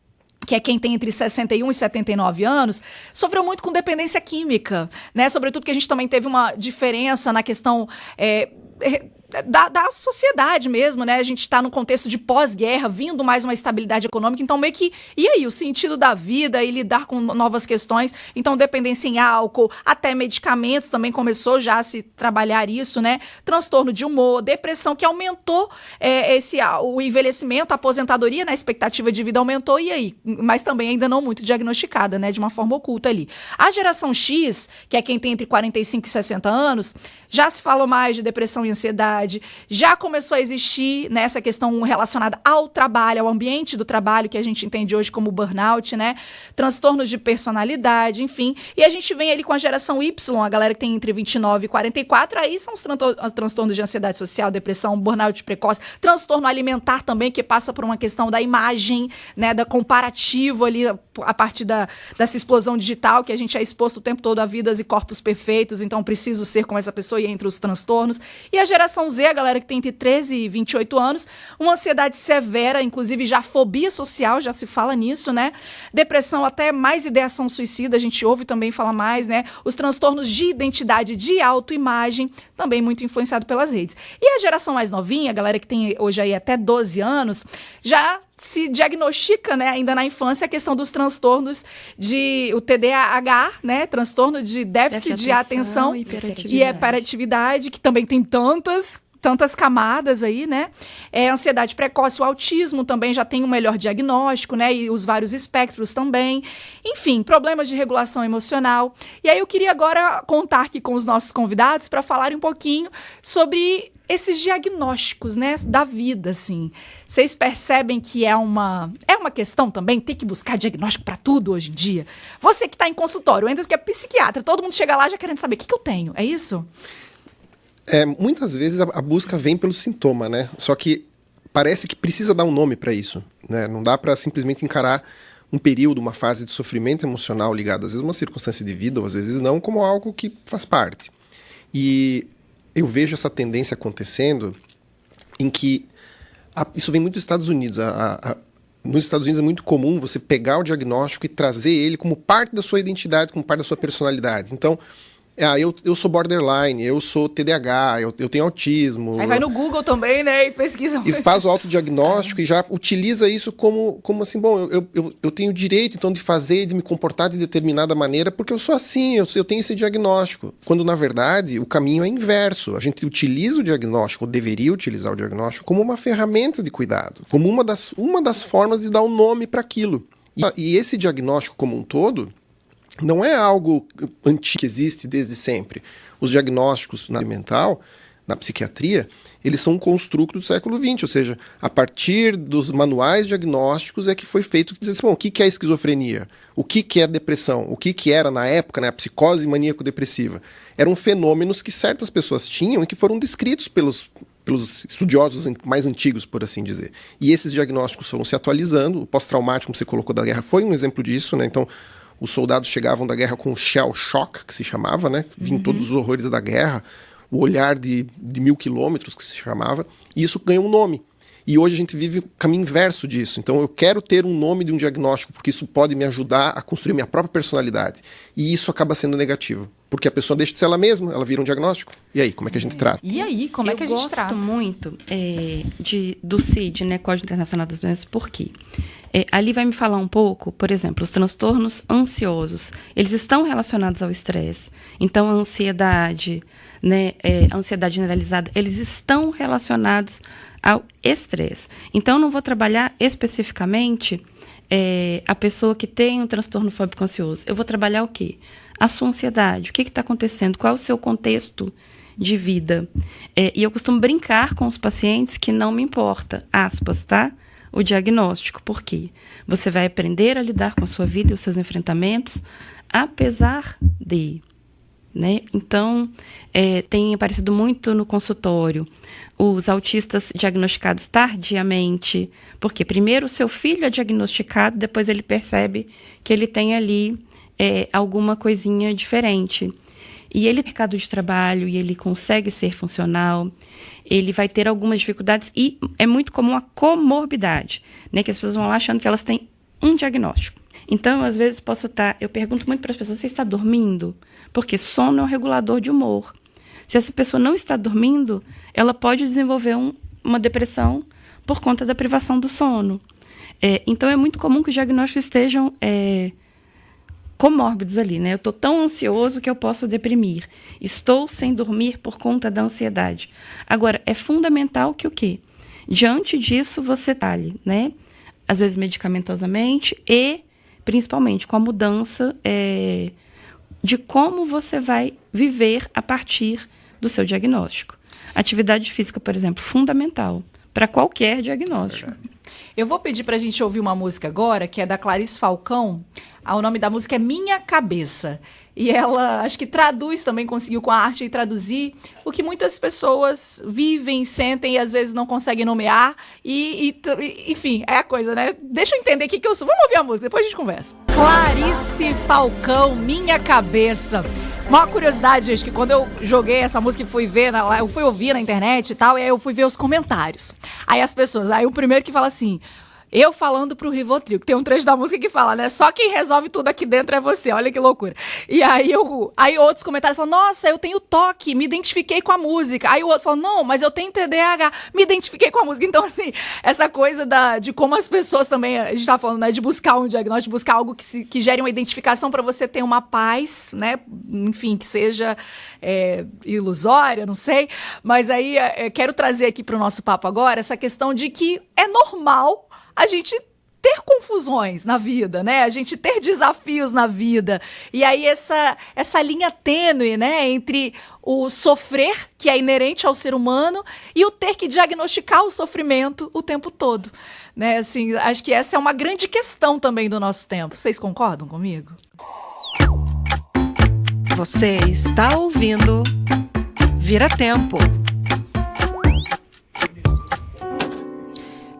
que é quem tem entre 61 e 79 anos, sofreu muito com dependência química, né? Sobretudo porque a gente também teve uma diferença na questão da sociedade mesmo, né? A gente está num contexto de pós-guerra, vindo mais uma estabilidade econômica, então meio que, e aí, o sentido da vida e lidar com novas questões, então dependência em álcool, até medicamentos também começou já a se trabalhar isso, né? Transtorno de humor, depressão, que aumentou o envelhecimento, a aposentadoria, né? A expectativa de vida aumentou, e aí? Mas também ainda não muito diagnosticada, né? De uma forma oculta ali. A geração X, que é quem tem entre 45 e 60 anos, já se falou mais de depressão e ansiedade, já começou a existir nessa questão relacionada ao trabalho, ao ambiente do trabalho, que a gente entende hoje como burnout, né? Transtornos de personalidade, enfim. E a gente vem ali com a geração Y, a galera que tem entre 29 e 44, aí são os transtornos de ansiedade social, depressão, burnout precoce, transtorno alimentar também, que passa por uma questão da imagem, né? Da comparativo ali, a partir dessa explosão digital, que a gente é exposto o tempo todo a vidas e corpos perfeitos, então preciso ser como essa pessoa, e entre os transtornos. E a geração Z, a galera que tem entre 13 e 28 anos, uma ansiedade severa, inclusive já fobia social, já se fala nisso, né? Depressão, até mais ideação suicida, a gente ouve também falar mais, né? Os transtornos de identidade, de autoimagem, também muito influenciado pelas redes. E a geração mais novinha, a galera que tem hoje aí até 12 anos, já se diagnostica, né, ainda na infância, a questão dos transtornos o TDAH, né, transtorno de déficit de atenção e hiperatividade, que também tem tantas camadas aí, né? Ansiedade precoce, o autismo também já tem um melhor diagnóstico, né? E os vários espectros também. Enfim, problemas de regulação emocional. E aí eu queria agora contar aqui com os nossos convidados para falarem um pouquinho sobre esses diagnósticos, né, da vida, assim. Vocês percebem que é uma questão também, ter que buscar diagnóstico para tudo hoje em dia? Você que está em consultório, o Anderson que é psiquiatra, todo mundo chega lá já querendo saber o que eu tenho, é isso? Muitas vezes a busca vem pelo sintoma, né? Só que parece que precisa dar um nome para isso, né? Não dá para simplesmente encarar um período, uma fase de sofrimento emocional ligado, às vezes, a uma circunstância de vida, ou às vezes não, como algo que faz parte. E eu vejo essa tendência acontecendo em que isso vem muito dos Estados Unidos. Nos Estados Unidos é muito comum você pegar o diagnóstico e trazer ele como parte da sua identidade, como parte da sua personalidade. Então, eu sou borderline, eu sou TDAH, eu tenho autismo. Aí vai no Google também, né, e pesquisa. E faz o autodiagnóstico e já utiliza isso como assim, bom, eu tenho o direito, então, de fazer, de me comportar de determinada maneira, porque eu sou assim, eu tenho esse diagnóstico. Quando, na verdade, o caminho é inverso. A gente utiliza o diagnóstico, ou deveria utilizar o diagnóstico, como uma ferramenta de cuidado, como uma das formas de dar um nome para aquilo. E esse diagnóstico como um todo, não é algo antigo que existe desde sempre. Os diagnósticos na mental, na psiquiatria, eles são um construto do século XX, ou seja, a partir dos manuais diagnósticos é que foi feito dizer assim, bom, o que é esquizofrenia? O que é depressão? O que era, na época, né, a psicose maníaco-depressiva? Eram fenômenos que certas pessoas tinham e que foram descritos pelos estudiosos mais antigos, por assim dizer. E esses diagnósticos foram se atualizando. O pós-traumático, como você colocou, da guerra, foi um exemplo disso, né? Então, os soldados chegavam da guerra com shell shock, que se chamava, né? Vinham todos os horrores da guerra, o olhar de 1000 quilômetros, que se chamava, e isso ganhou um nome. E hoje a gente vive o caminho inverso disso. Então eu quero ter um nome de um diagnóstico, porque isso pode me ajudar a construir minha própria personalidade. E isso acaba sendo negativo. Porque a pessoa deixa de ser ela mesma, ela vira um diagnóstico. E aí, como é que a gente trata? E aí, como é que a gente trata? Eu gosto muito do CID, né, Código Internacional das Doenças, por quê? Ali vai me falar um pouco, por exemplo, os transtornos ansiosos. Eles estão relacionados ao estresse. Então, a ansiedade, né, a ansiedade generalizada, eles estão relacionados ao estresse. Então, eu não vou trabalhar especificamente a pessoa que tem um transtorno fóbico ansioso. Eu vou trabalhar o quê? A sua ansiedade. O que está acontecendo? Qual é o seu contexto de vida? E eu costumo brincar com os pacientes que não me importa, aspas, tá? O diagnóstico. Por quê? Você vai aprender a lidar com a sua vida e os seus enfrentamentos, apesar de... Né? Então, tem aparecido muito no consultório os autistas diagnosticados tardiamente, porque primeiro o seu filho é diagnosticado, depois ele percebe que ele tem ali alguma coisinha diferente. E ele tem mercado de trabalho, e ele consegue ser funcional, ele vai ter algumas dificuldades, e é muito comum a comorbidade, né? Que as pessoas vão lá achando que elas têm um diagnóstico. Então, às vezes, eu pergunto muito para as pessoas, você está dormindo? Porque sono é um regulador de humor. Se essa pessoa não está dormindo, ela pode desenvolver uma depressão por conta da privação do sono. Então, é muito comum que os diagnósticos estejam comórbidos ali, né? Eu estou tão ansioso que eu posso deprimir. Estou sem dormir por conta da ansiedade. Agora, é fundamental que o quê? Diante disso, você talhe, né? Às vezes medicamentosamente e, principalmente, com a mudança de como você vai viver a partir do seu diagnóstico. Atividade física, por exemplo, fundamental para qualquer diagnóstico. Eu vou pedir pra gente ouvir uma música agora, que é da Clarice Falcão. O nome da música é Minha Cabeça. E ela, acho que traduz também, conseguiu com a arte e traduzir o que muitas pessoas vivem, sentem e às vezes não conseguem nomear. Enfim, é a coisa, né? Deixa eu entender o que eu sou. Vamos ouvir a música, depois a gente conversa. Clarice Falcão, Minha Cabeça. Uma curiosidade, gente, que quando eu joguei essa música e fui ver, eu fui ouvir na internet e tal, e aí eu fui ver os comentários. Aí as pessoas, o primeiro que fala assim... Eu falando pro Rivotril, que tem um trecho da música que fala, né? Só quem resolve tudo aqui dentro é você, olha que loucura. E aí outros comentários falam, nossa, eu tenho toque, me identifiquei com a música. Aí o outro fala, não, mas eu tenho TDAH, me identifiquei com a música. Então, assim, essa coisa de como as pessoas também, a gente tá falando, né? De buscar um diagnóstico, de buscar algo que gere uma identificação para você ter uma paz, né? Enfim, que seja ilusória, não sei. Mas aí, quero trazer aqui pro nosso papo agora essa questão de que é normal a gente ter confusões na vida, né? A gente ter desafios na vida. E aí essa linha tênue, né? Entre o sofrer, que é inerente ao ser humano, e o ter que diagnosticar o sofrimento o tempo todo. Né? Assim, acho que essa é uma grande questão também do nosso tempo. Vocês concordam comigo? Você está ouvindo Vira Tempo.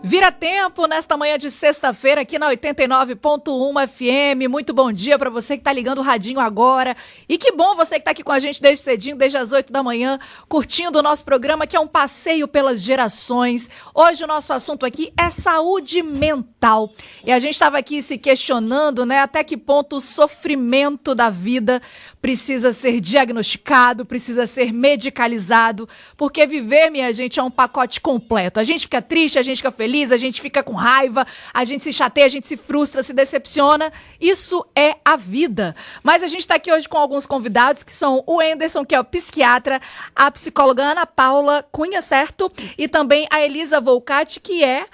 Vira Tempo nesta manhã de sexta-feira aqui na 89.1 FM. Muito bom dia para você que tá ligando o radinho agora. E que bom você que tá aqui com a gente desde cedinho, desde as 8 da manhã, curtindo o nosso programa, que é um passeio pelas gerações. Hoje o nosso assunto aqui é saúde mental. E a gente estava aqui se questionando, né, até que ponto o sofrimento da vida precisa ser diagnosticado, precisa ser medicalizado, porque viver, minha gente, é um pacote completo. A gente fica triste, a gente fica feliz, a gente fica com raiva, a gente se chateia, a gente se frustra, se decepciona. Isso é a vida. Mas a gente está aqui hoje com alguns convidados, que são o Anderson, que é o psiquiatra, a psicóloga Ana Paula Cunha, certo? E também a Elisa Volcati, que é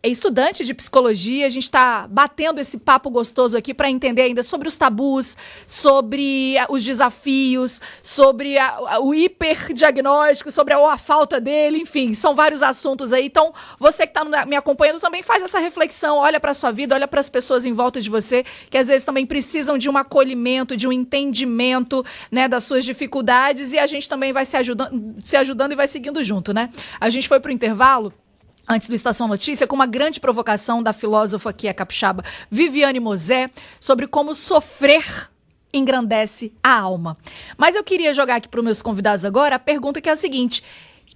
estudante de psicologia, a gente está batendo esse papo gostoso aqui para entender ainda sobre os tabus, sobre os desafios, sobre o hiperdiagnóstico, sobre a falta dele, enfim, são vários assuntos aí. Então, você que está me acompanhando também faz essa reflexão, olha para a sua vida, olha para as pessoas em volta de você, que às vezes também precisam de um acolhimento, de um entendimento, né, das suas dificuldades, e a gente também vai se ajudando e vai seguindo junto, né? A gente foi pro intervalo antes do Estação Notícia, com uma grande provocação da filósofa aqui, a capixaba Viviane Mosé, sobre como sofrer engrandece a alma. Mas eu queria jogar aqui para os meus convidados agora a pergunta que é a seguinte: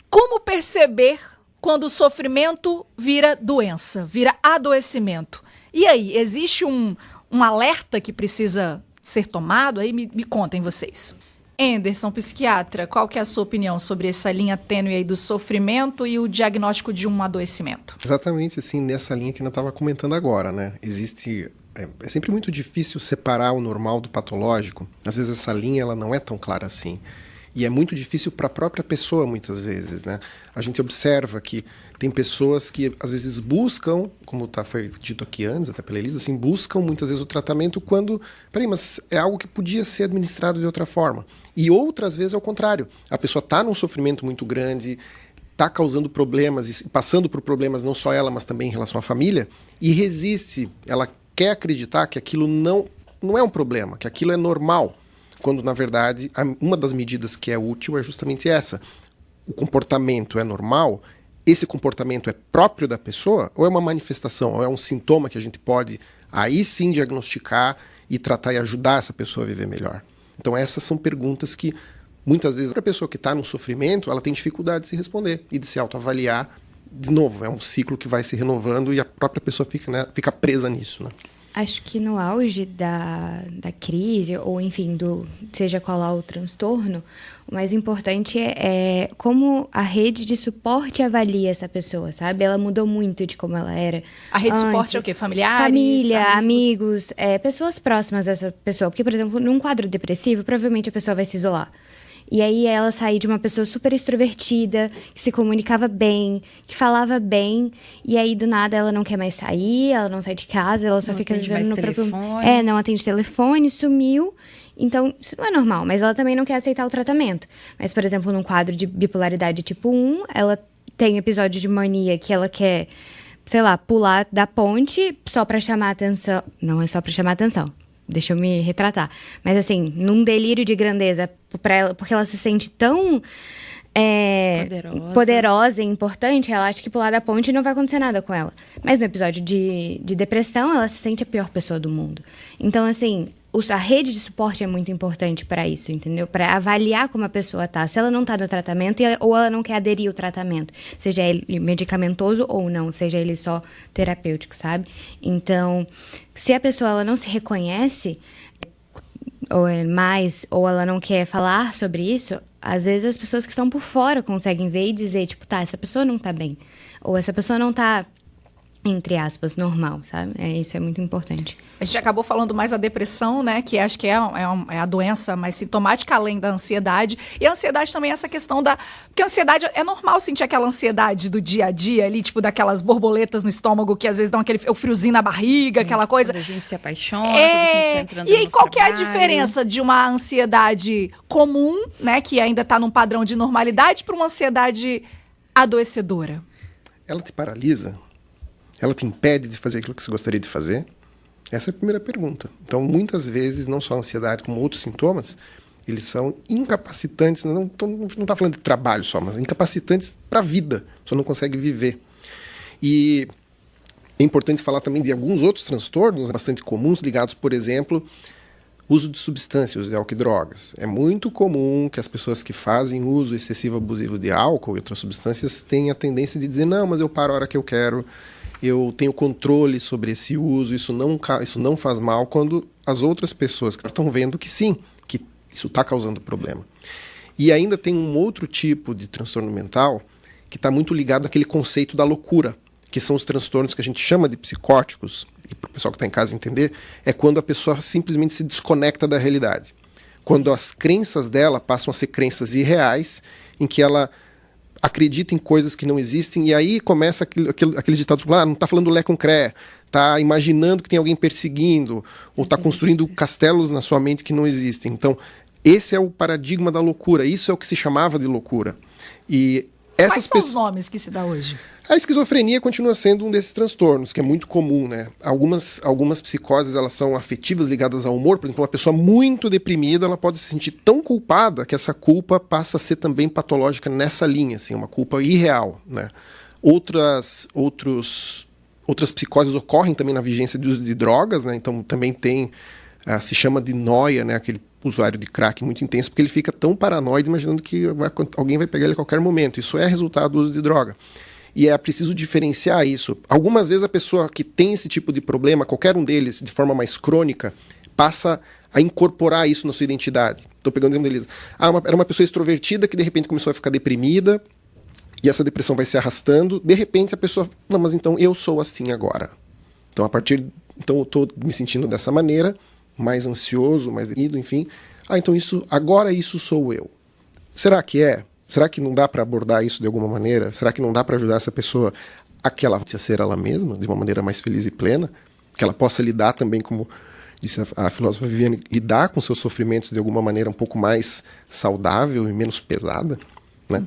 como perceber quando o sofrimento vira doença, vira adoecimento? E aí, existe um alerta que precisa ser tomado? Aí me contem vocês. Anderson, psiquiatra, qual que é a sua opinião sobre essa linha tênue aí do sofrimento e o diagnóstico de um adoecimento? Exatamente, assim, nessa linha que eu estava comentando agora, né? É sempre muito difícil separar o normal do patológico. Às vezes essa linha ela não é tão clara assim. E é muito difícil para a própria pessoa, muitas vezes, né? A gente observa que tem pessoas que, às vezes, buscam, como foi dito aqui antes, até pela Elisa, assim, buscam, muitas vezes, o tratamento quando... Peraí, mas é algo que podia ser administrado de outra forma. E outras vezes é o contrário. A pessoa está num sofrimento muito grande, está causando problemas, e passando por problemas, não só ela, mas também em relação à família, e resiste. Ela quer acreditar que aquilo não é um problema, que aquilo é normal. Quando, na verdade, uma das medidas que é útil é justamente essa. O comportamento é normal, esse comportamento é próprio da pessoa, ou é uma manifestação, ou é um sintoma que a gente pode, aí sim, diagnosticar e tratar e ajudar essa pessoa a viver melhor. Então, essas são perguntas que, muitas vezes, a pessoa que está no sofrimento, ela tem dificuldade de se responder e de se autoavaliar. De novo, é um ciclo que vai se renovando e a própria pessoa fica presa nisso, né? Acho que no auge da crise, ou enfim, seja qual lá o transtorno, o mais importante é como a rede de suporte avalia essa pessoa, sabe? Ela mudou muito de como ela era. A rede de antes. suporte é o quê? Familiares? Família, amigos, pessoas próximas dessa pessoa. Porque, por exemplo, num quadro depressivo, provavelmente a pessoa vai se isolar. E aí ela sair de uma pessoa super extrovertida, que se comunicava bem, que falava bem, e aí do nada ela não quer mais sair, ela não sai de casa, ela só fica vivendo no próprio... Não atende telefone, sumiu. Então, isso não é normal, mas ela também não quer aceitar o tratamento. Mas, por exemplo, num quadro de bipolaridade tipo 1, ela tem episódio de mania que ela quer, sei lá, pular da ponte só pra chamar atenção. Não é só pra chamar atenção. Deixa eu me retratar. Mas, assim, num delírio de grandeza, pra ela, porque ela se sente tão poderosa e importante, ela acha que pular da ponte não vai acontecer nada com ela. Mas no episódio de depressão, ela se sente a pior pessoa do mundo. Então, assim, a rede de suporte é muito importante para isso, entendeu? Para avaliar como a pessoa tá. Se ela não tá no tratamento ou ela não quer aderir ao tratamento, seja ele medicamentoso ou não, seja ele só terapêutico, sabe? Então, se a pessoa ela não se reconhece ou ela não quer falar sobre isso, às vezes as pessoas que estão por fora conseguem ver e dizer, tipo, tá, essa pessoa não tá bem. Ou essa pessoa não tá, entre aspas, normal, sabe? Isso é muito importante. A gente acabou falando mais da depressão, né? Que acho que é a doença mais sintomática, além da ansiedade. E a ansiedade também é essa questão da... Porque a ansiedade, é normal sentir aquela ansiedade do dia a dia ali, tipo daquelas borboletas no estômago que às vezes dão o friozinho na barriga, aquela coisa. Quando a gente se apaixona, quando a gente tá entrando E aí, no qual que é a trabalho. diferença de uma ansiedade comum, né? Que ainda tá num padrão de normalidade, para uma ansiedade adoecedora? Ela te paralisa? Ela te impede de fazer aquilo que você gostaria de fazer? Essa é a primeira pergunta. Então, muitas vezes, não só a ansiedade, como outros sintomas, eles são incapacitantes, não está falando de trabalho só, mas incapacitantes para a vida, só não consegue viver. E é importante falar também de alguns outros transtornos bastante comuns, ligados, por exemplo, uso de substâncias, de álcool e drogas. É muito comum que as pessoas que fazem uso excessivo abusivo de álcool e outras substâncias tenham a tendência de dizer, não, mas eu paro a hora que eu quero, eu tenho controle sobre esse uso, isso não faz mal, quando as outras pessoas que estão vendo que sim, que isso está causando problema. E ainda tem um outro tipo de transtorno mental que está muito ligado àquele conceito da loucura, que são os transtornos que a gente chama de psicóticos, e para o pessoal que está em casa entender, é quando a pessoa simplesmente se desconecta da realidade. Quando as crenças dela passam a ser crenças irreais, em que ela acredita em coisas que não existem, e aí começa aqueles ditados, não está falando lé com cré, está imaginando que tem alguém perseguindo, ou está construindo castelos na sua mente que não existem. Então, esse é o paradigma da loucura, isso é o que se chamava de loucura. E Quais são os nomes que se dá hoje? A esquizofrenia continua sendo um desses transtornos, que é muito comum, né? Algumas psicoses, elas são afetivas ligadas ao humor. Por exemplo, uma pessoa muito deprimida, ela pode se sentir tão culpada que essa culpa passa a ser também patológica nessa linha, assim, uma culpa irreal, né? Outras psicoses ocorrem também na vigência de uso de drogas, né? Então também tem, se chama de noia, né? Aquele usuário de crack muito intenso, porque ele fica tão paranoide imaginando que alguém vai pegar ele a qualquer momento. Isso é resultado do uso de droga. E é preciso diferenciar isso. Algumas vezes a pessoa que tem esse tipo de problema, qualquer um deles, de forma mais crônica, passa a incorporar isso na sua identidade. Estou pegando o exemplo da Elisa. Era uma pessoa extrovertida que de repente começou a ficar deprimida, e essa depressão vai se arrastando. De repente a pessoa, não, mas então eu sou assim agora. Então então eu estou me sentindo dessa maneira, mais ansioso, mais deprimido, enfim. Então agora isso sou eu. Será que é? Será que não dá para abordar isso de alguma maneira? Será que não dá para ajudar essa pessoa a que ela possa ser ela mesma, de uma maneira mais feliz e plena? Que ela possa lidar também, como disse a filósofa Viviane, lidar com seus sofrimentos de alguma maneira um pouco mais saudável e menos pesada, né?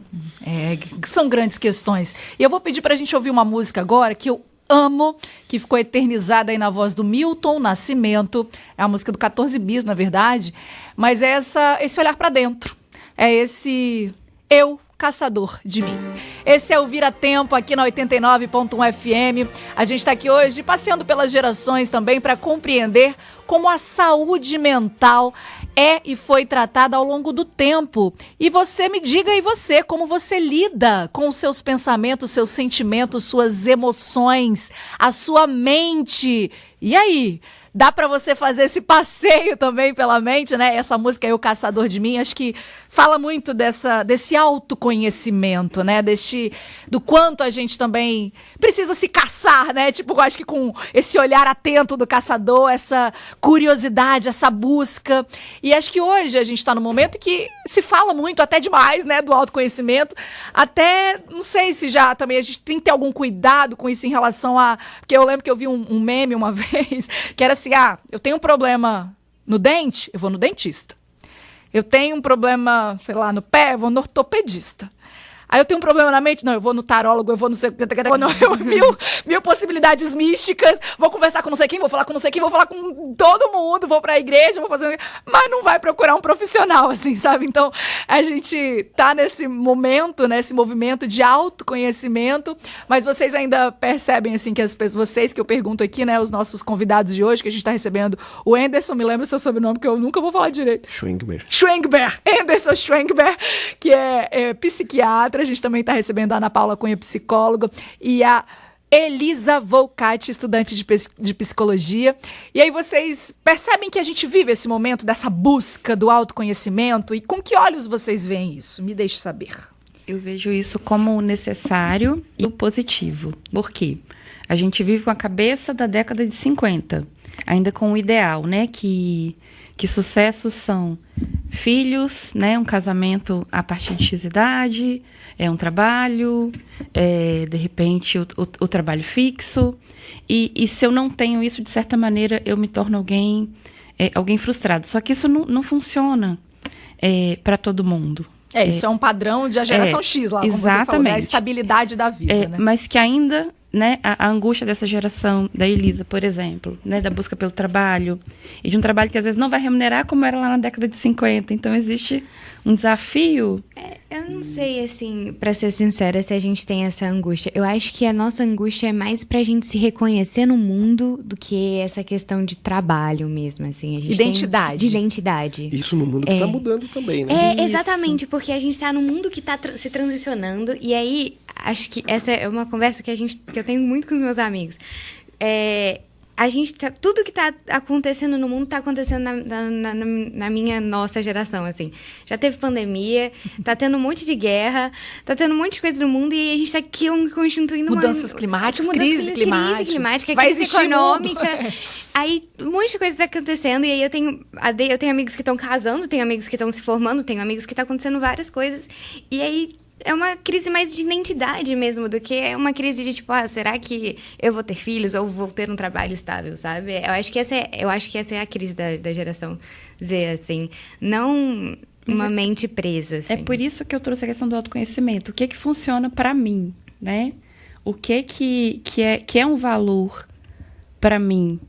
São grandes questões. E eu vou pedir para a gente ouvir uma música agora que eu amo, que ficou eternizada aí na voz do Milton Nascimento. É a música do 14 Bis, na verdade. Mas é esse olhar para dentro. É esse... Eu, caçador de mim. Esse é o Vira Tempo aqui na 89.1 FM. A gente está aqui hoje passeando pelas gerações também para compreender como a saúde mental é e foi tratada ao longo do tempo. E você me diga aí como você lida com os seus pensamentos, seus sentimentos, suas emoções, a sua mente. E aí? Dá pra você fazer esse passeio também pela mente, né? Essa música aí, O Caçador de Mim, acho que fala muito desse autoconhecimento, né? Do quanto a gente também precisa se caçar, né? Tipo, eu acho que com esse olhar atento do caçador, essa curiosidade, essa busca. E acho que hoje a gente tá num momento que se fala muito, até demais, né? Do autoconhecimento. Até, não sei se já também a gente tem que ter algum cuidado com isso em relação a... Porque eu lembro que eu vi um meme uma vez, que era assim, eu tenho um problema no dente, eu vou no dentista. Eu tenho um problema, sei lá, no pé, eu vou no ortopedista. Aí eu tenho um problema na mente, não, eu vou no tarólogo, eu vou no... mil possibilidades místicas, vou conversar com não sei quem, vou falar com não sei quem, vou falar com todo mundo, vou pra igreja, vou fazer... Mas não vai procurar um profissional, assim, sabe? Então, a gente tá nesse momento, nesse movimento de autoconhecimento, mas vocês ainda percebem, assim, que as pessoas, vocês que eu pergunto aqui, né, os nossos convidados de hoje, que a gente tá recebendo, o Anderson, me lembra o seu sobrenome, que eu nunca vou falar direito. Schwengber, Anderson Schwengber, que é psiquiatra. A gente também está recebendo a Ana Paula Cunha, psicóloga, e a Elisa Volcati, estudante de psicologia. E aí vocês percebem que a gente vive esse momento dessa busca do autoconhecimento? E com que olhos vocês veem isso? Me deixe saber. Eu vejo isso como necessário e positivo. Por quê? A gente vive com a cabeça da década de 50, ainda com o ideal, né? Que sucessos são filhos, né? Um casamento a partir de X idade, um trabalho, de repente o trabalho fixo. E se eu não tenho isso, de certa maneira, eu me torno alguém frustrado. Só que isso não funciona para todo mundo. Isso é um padrão de a geração X lá, como exatamente. Você falou, né? A estabilidade da vida, né? Mas que ainda, né, a angústia dessa geração, da Elisa, por exemplo, né, da busca pelo trabalho, e de um trabalho que às vezes não vai remunerar como era lá na década de 50. Então existe um desafio. Eu não sei, assim, pra ser sincera, se a gente tem essa angústia. Eu acho que a nossa angústia é mais pra gente se reconhecer no mundo do que essa questão de trabalho mesmo, assim. A gente identidade. De identidade. Isso no mundo que tá mudando também, né? Exatamente, porque a gente tá num mundo que tá se transicionando, e aí, acho que essa é uma conversa que eu tenho muito com os meus amigos. Tudo que tá acontecendo no mundo tá acontecendo na nossa geração, assim. Já teve pandemia, tá tendo um monte de guerra, tá tendo um monte de coisa no mundo, e a gente tá aqui constituindo mudanças climáticas, crise climática, vai crise econômica. Aí um monte de coisa tá acontecendo, e aí eu tenho amigos que estão casando, tenho amigos que estão se formando, tenho amigos que tá acontecendo várias coisas, e aí é uma crise mais de identidade mesmo, do que uma crise de tipo, será que eu vou ter filhos ou vou ter um trabalho estável, sabe? Eu acho que essa é a crise da geração Z, assim. Não uma mente presa, assim. É por isso que eu trouxe a questão do autoconhecimento. O que funciona para mim, né? O que é um valor para mim?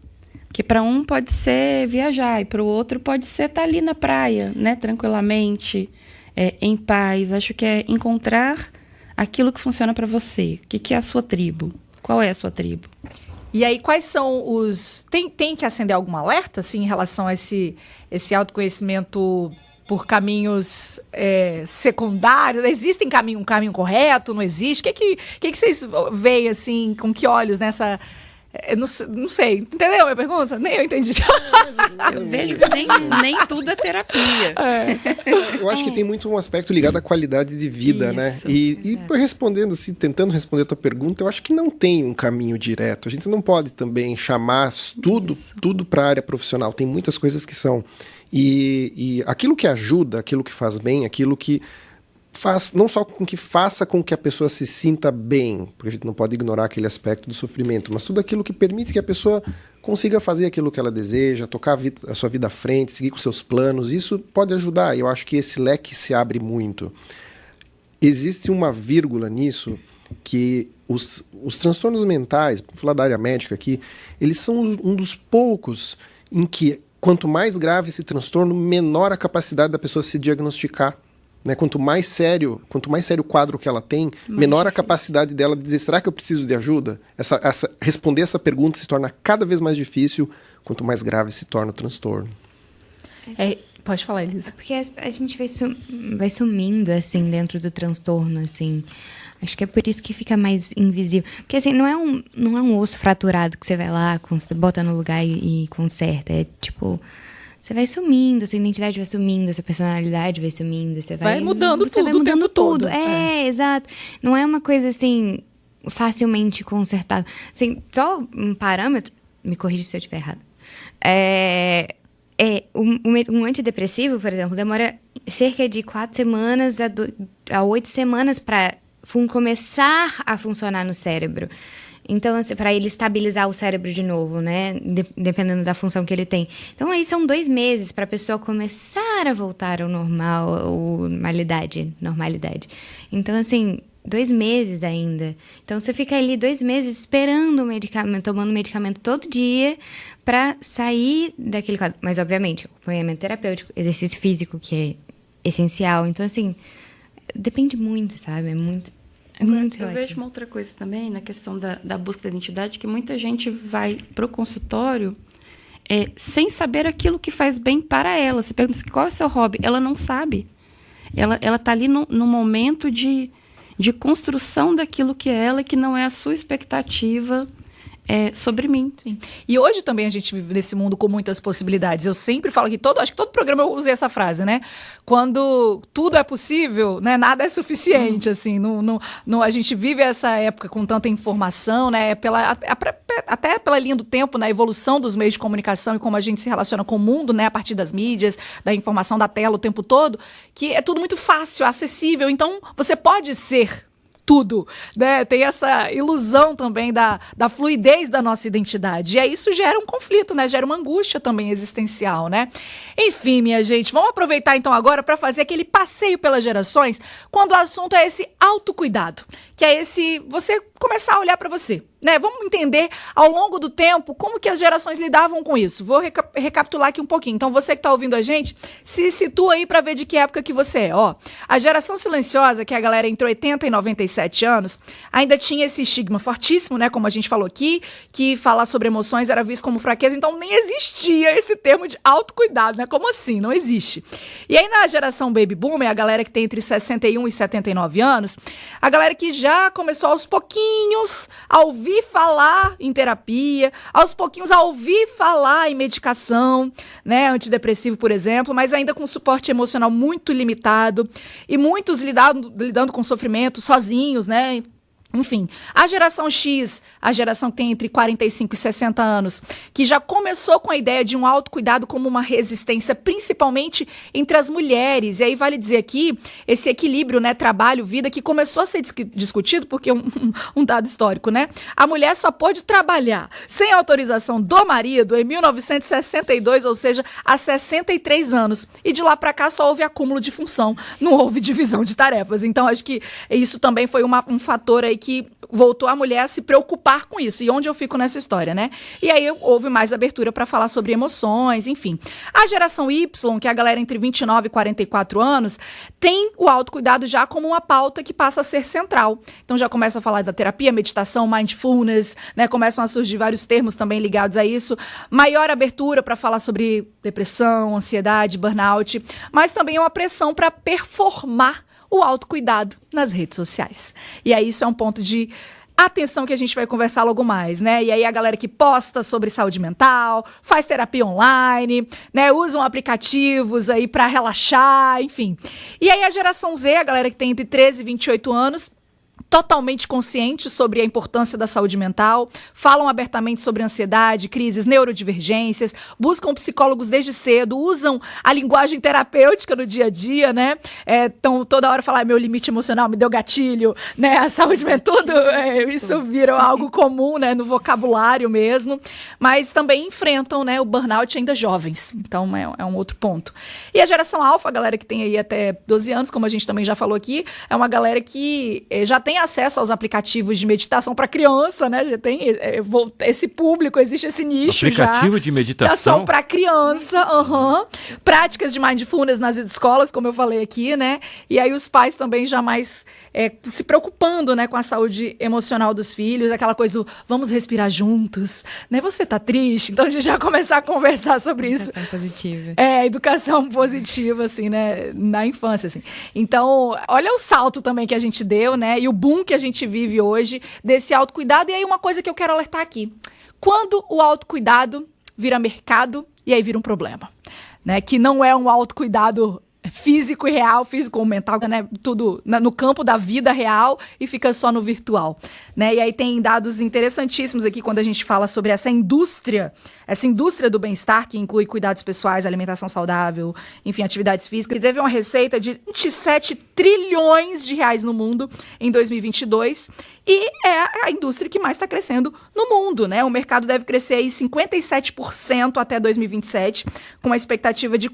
Porque para um pode ser viajar e para o outro pode ser estar ali na praia, né? Tranquilamente, em paz. Acho que é encontrar aquilo que funciona para você. O que é a sua tribo? Qual é a sua tribo? E aí, quais são os... Tem que acender algum alerta, assim, em relação a esse autoconhecimento por caminhos secundários? Existe um caminho correto? Não existe? O que vocês veem, assim, com que olhos nessa... Não sei, entendeu a minha pergunta? Nem eu entendi. Eu vejo que nem tudo é terapia. Eu acho que tem muito um aspecto ligado à qualidade de vida, Isso, né? E respondendo assim, tentando responder a tua pergunta, eu acho que não tem um caminho direto. A gente não pode também chamar tudo para a área profissional. Tem muitas coisas que são. E aquilo que ajuda, aquilo que faz bem, aquilo que faz, não só com que faça com que a pessoa se sinta bem, porque a gente não pode ignorar aquele aspecto do sofrimento, mas tudo aquilo que permite que a pessoa consiga fazer aquilo que ela deseja, tocar a sua vida à frente, seguir com seus planos, isso pode ajudar. Eu acho que esse leque se abre muito. Existe uma vírgula nisso, que os transtornos mentais, vou falar da área médica aqui, eles são um dos poucos em que, quanto mais grave esse transtorno, menor a capacidade da pessoa se diagnosticar. Né? Quanto mais sério o quadro que ela tem, menor a capacidade dela de dizer, será que eu preciso de ajuda? Responder essa pergunta se torna cada vez mais difícil, quanto mais grave se torna o transtorno. Pode falar, Elisa. Porque a gente vai sumindo, assim, dentro do transtorno, assim. Acho que é por isso que fica mais invisível. Porque, assim, não é um osso fraturado que você vai lá, você bota no lugar e conserta. É, tipo... Você vai sumindo, sua identidade vai sumindo, sua personalidade vai sumindo, você vai mudando tudo, vai mudando o tempo tudo. todo. Exato. Não é uma coisa, assim, facilmente consertável. Assim, só um parâmetro, me corrija se eu estiver errado. Um antidepressivo, por exemplo, demora cerca de 4 semanas a 8 semanas para começar a funcionar no cérebro. Então, assim, para ele estabilizar o cérebro de novo, né? Dependendo da função que ele tem. Então, aí são 2 meses para a pessoa começar a voltar ao normal, ou normalidade. Então, assim, 2 meses ainda. Então, você fica ali 2 meses esperando o medicamento, tomando medicamento todo dia para sair daquele quadro. Mas, obviamente, acompanhamento terapêutico, exercício físico, que é essencial. Então, assim, depende muito, sabe? É muito eu vejo uma outra coisa também na questão da busca da identidade, que muita gente vai para o consultório sem saber aquilo que faz bem para ela. Você pergunta assim, qual é o seu hobby? Ela não sabe. Ela está ali no momento de construção daquilo que é ela, que não é a sua expectativa sobre mim. Sim. E hoje também a gente vive nesse mundo com muitas possibilidades. Eu sempre falo que acho que todo programa eu usei essa frase, né? Quando tudo é possível, né, nada é suficiente, assim. A gente vive essa época com tanta informação, né? Até pela linha do tempo, na evolução dos meios de comunicação e como a gente se relaciona com o mundo, né? A partir das mídias, da informação da tela o tempo todo, que é tudo muito fácil, acessível. Então, você pode ser tudo, né? Tem essa ilusão também da fluidez da nossa identidade. E aí isso gera um conflito, né? Gera uma angústia também existencial, né? Enfim, minha gente, vamos aproveitar então agora para fazer aquele passeio pelas gerações, quando o assunto é esse autocuidado, que é esse você começar a olhar para você, né? Vamos entender ao longo do tempo como que as gerações lidavam com isso. Vou recapitular aqui um pouquinho. Então, você que está ouvindo a gente, se situa aí para ver de que época que você é. Ó, a geração silenciosa, que é a galera entre 80 e 97 anos, ainda tinha esse estigma fortíssimo, né? Como a gente falou aqui, que falar sobre emoções era visto como fraqueza. Então, nem existia esse termo de autocuidado, né? Como assim? Não existe. E aí, na geração Baby Boomer, a galera que tem entre 61 e 79 anos, a galera que já começou aos pouquinhos a ouvir falar em terapia, aos pouquinhos a ouvir falar em medicação, né, antidepressivo, por exemplo, mas ainda com suporte emocional muito limitado e muitos lidando com sofrimento sozinhos, né, Enfim, a geração X, a geração que tem entre 45 e 60 anos, que já começou com a ideia de um autocuidado como uma resistência, principalmente entre as mulheres. E aí vale dizer aqui, esse equilíbrio, né, trabalho-vida, que começou a ser discutido, porque um dado histórico, né? A mulher só pôde trabalhar sem autorização do marido em 1962, ou seja, há 63 anos. E de lá para cá só houve acúmulo de função, não houve divisão de tarefas. Então, acho que isso também foi um fator aí que voltou a mulher a se preocupar com isso. E onde eu fico nessa história, né? E aí houve mais abertura para falar sobre emoções, enfim. A geração Y, que é a galera entre 29 e 44 anos, tem o autocuidado já como uma pauta que passa a ser central. Então já começa a falar da terapia, meditação, mindfulness, né? Começam a surgir vários termos também ligados a isso. Maior abertura para falar sobre depressão, ansiedade, burnout, mas também uma pressão para performar o autocuidado nas redes sociais. E aí isso é um ponto de atenção que a gente vai conversar logo mais, né? E aí a galera que posta sobre saúde mental, faz terapia online, né? Usam aplicativos aí para relaxar, enfim. E aí a geração Z, a galera que tem entre 13 e 28 anos, totalmente conscientes sobre a importância da saúde mental, falam abertamente sobre ansiedade, crises, neurodivergências, buscam psicólogos desde cedo, usam a linguagem terapêutica no dia a dia, né? Então, toda hora falar, meu limite emocional me deu gatilho, né? A saúde mental, isso virou algo comum, né? No vocabulário mesmo, mas também enfrentam, né, o burnout ainda jovens, então é um outro ponto. E a geração alfa, a galera que tem aí até 12 anos, como a gente também já falou aqui, é uma galera que já tem acesso aos aplicativos de meditação para criança, né? Já tem esse público, existe esse nicho aplicativo já. de meditação para criança, práticas de mindfulness nas escolas, como eu falei aqui, né? E aí os pais também já mais se preocupando, né, com a saúde emocional dos filhos, aquela coisa do vamos respirar juntos, né? Você tá triste? Então a gente já começar a conversar sobre isso. Educação positiva. Educação positiva, assim, né? Na infância, assim. Então, olha o salto também que a gente deu, né? E o boom que a gente vive hoje desse autocuidado. E aí uma coisa que eu quero alertar aqui. Quando o autocuidado vira mercado e aí vira um problema, né? Que não é um autocuidado físico e real, físico ou mental, né? Tudo no campo da vida real e fica só no virtual, né? E aí tem dados interessantíssimos aqui quando a gente fala sobre essa indústria do bem-estar, que inclui cuidados pessoais, alimentação saudável, enfim, atividades físicas. E teve uma receita de 27 trilhões de reais no mundo em 2022 e é a indústria que mais está crescendo no mundo, né? O mercado deve crescer aí 57% até 2027, com uma expectativa de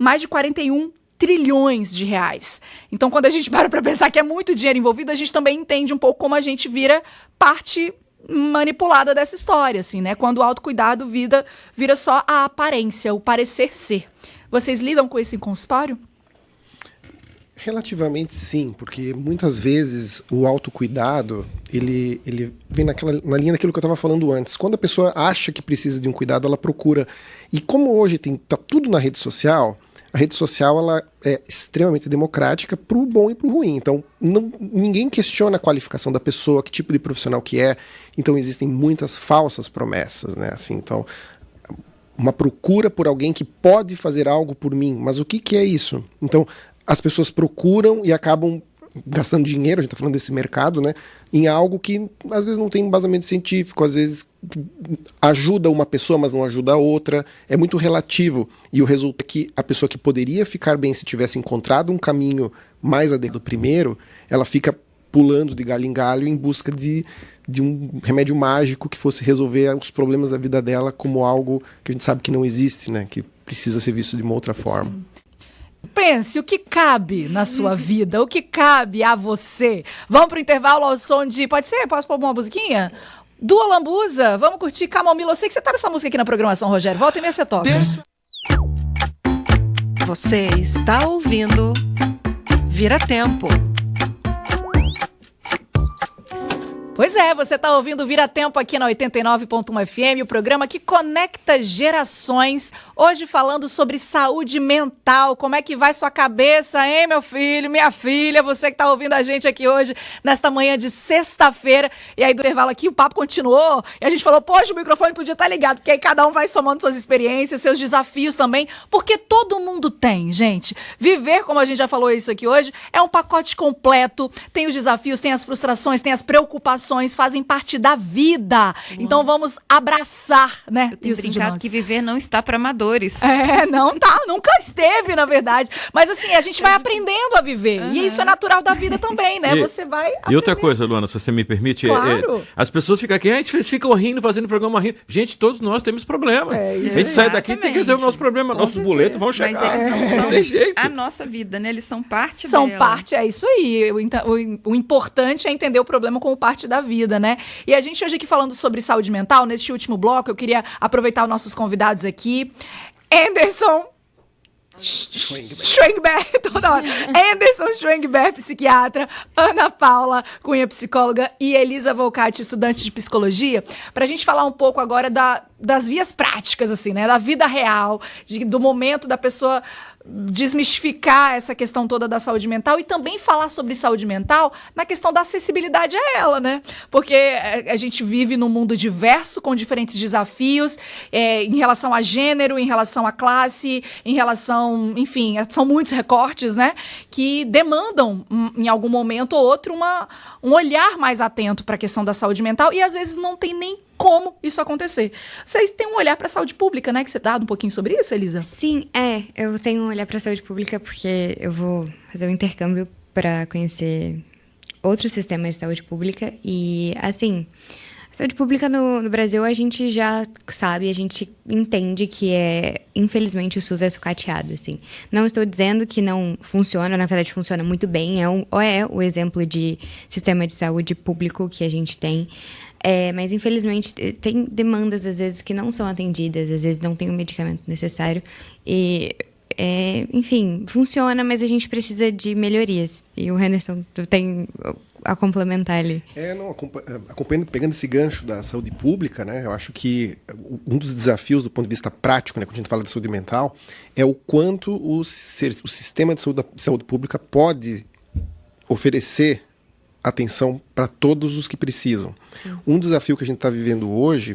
mais de 41 trilhões de reais. Então, quando a gente para pensar que é muito dinheiro envolvido, a gente também entende um pouco como a gente vira parte manipulada dessa história, assim, né? Quando o autocuidado vira só a aparência, o parecer ser. Vocês lidam com isso em consultório? Relativamente sim, porque muitas vezes o autocuidado, ele vem na linha daquilo que eu estava falando antes. Quando a pessoa acha que precisa de um cuidado, ela procura. E como hoje tá tudo na rede social, a rede social ela é extremamente democrática para o bom e para o ruim. Então, ninguém questiona a qualificação da pessoa, que tipo de profissional que é. Então, existem muitas falsas promessas, né? Assim, então, uma procura por alguém que pode fazer algo por mim. Mas o que é isso? Então, as pessoas procuram e acabam gastando dinheiro, a gente está falando desse mercado, né, em algo que às vezes não tem embasamento científico, às vezes ajuda uma pessoa, mas não ajuda a outra, é muito relativo. E o resultado é que a pessoa que poderia ficar bem se tivesse encontrado um caminho mais adequado do primeiro, ela fica pulando de galho em galho em busca de um remédio mágico que fosse resolver os problemas da vida dela como algo que a gente sabe que não existe, né, que precisa ser visto de uma outra forma. Pense o que cabe na sua vida, o que cabe a você. Vamos pro intervalo ao som de... Pode ser? Posso pôr uma musiquinha? Dua Lambuza, vamos curtir Camomila. Eu sei que você tá nessa música aqui na programação, Rogério. Volta e meia você toca. Você está ouvindo Vira Tempo. Pois é, você está ouvindo Vira Tempo aqui na 89.1 FM, o programa que conecta gerações. Hoje falando sobre saúde mental. Como é que vai sua cabeça, hein, meu filho, minha filha? Você que está ouvindo a gente aqui hoje, nesta manhã de sexta-feira. E aí, do intervalo aqui, o papo continuou. E a gente falou, poxa, o microfone podia estar ligado, porque aí cada um vai somando suas experiências, seus desafios também. Porque todo mundo tem, gente. Viver, como a gente já falou isso aqui hoje, é um pacote completo. Tem os desafios, tem as frustrações, tem as preocupações, fazem parte da vida. Então vamos abraçar, né? Eu tenho isso de brincado nós. que viver não está para amadores. Não tá, nunca esteve, na verdade. Mas assim, a gente vai aprendendo a viver. E isso é natural da vida também, né? Você vai E outra aprendendo. coisa, Luana, se você me permite, Claro. as pessoas ficam aqui, a gente ficam rindo, fazendo programa rindo. Gente, todos nós temos problema. A gente sai daqui e tem que resolver o nosso problema. Nossos boletos vão Mas chegar. eles não são Tem jeito. a nossa vida, né? Eles são parte São dela. parte, é isso aí. O importante é entender o problema como parte da vida, né? E a gente hoje aqui falando sobre saúde mental, neste último bloco, eu queria aproveitar os nossos convidados aqui. Anderson Schwengberg, toda hora. Anderson Schwengberg, psiquiatra, Ana Paula Cunha, psicóloga, e Elisa Volcati, estudante de psicologia, pra gente falar um pouco agora das vias práticas, assim, né? Da vida real, do momento da pessoa desmistificar essa questão toda da saúde mental e também falar sobre saúde mental na questão da acessibilidade a ela, né? Porque a gente vive num mundo diverso, com diferentes desafios, em relação a gênero, em relação à classe, em relação, enfim, são muitos recortes, né? Que demandam, em algum momento ou outro, um olhar mais atento para a questão da saúde mental e às vezes não tem nem como isso acontecer. Vocês têm um olhar para a saúde pública, né? Que você dá um pouquinho sobre isso, Elisa? Sim, eu tenho um olhar para a saúde pública porque eu vou fazer um intercâmbio para conhecer outros sistemas de saúde pública e, assim, a saúde pública no Brasil a gente já sabe, a gente entende que infelizmente o SUS é sucateado, assim. Não estou dizendo que não funciona, na verdade funciona muito bem, é o exemplo de sistema de saúde público que a gente tem. Mas, infelizmente, tem demandas, às vezes, que não são atendidas, às vezes não tem o medicamento necessário. E, enfim, funciona, mas a gente precisa de melhorias. E o Henderson tem a complementar ali. Acompanhando, pegando esse gancho da saúde pública, né, eu acho que um dos desafios do ponto de vista prático, né, quando a gente fala de saúde mental, é o quanto o sistema de saúde pública pode oferecer atenção para todos os que precisam. Um desafio que a gente está vivendo hoje,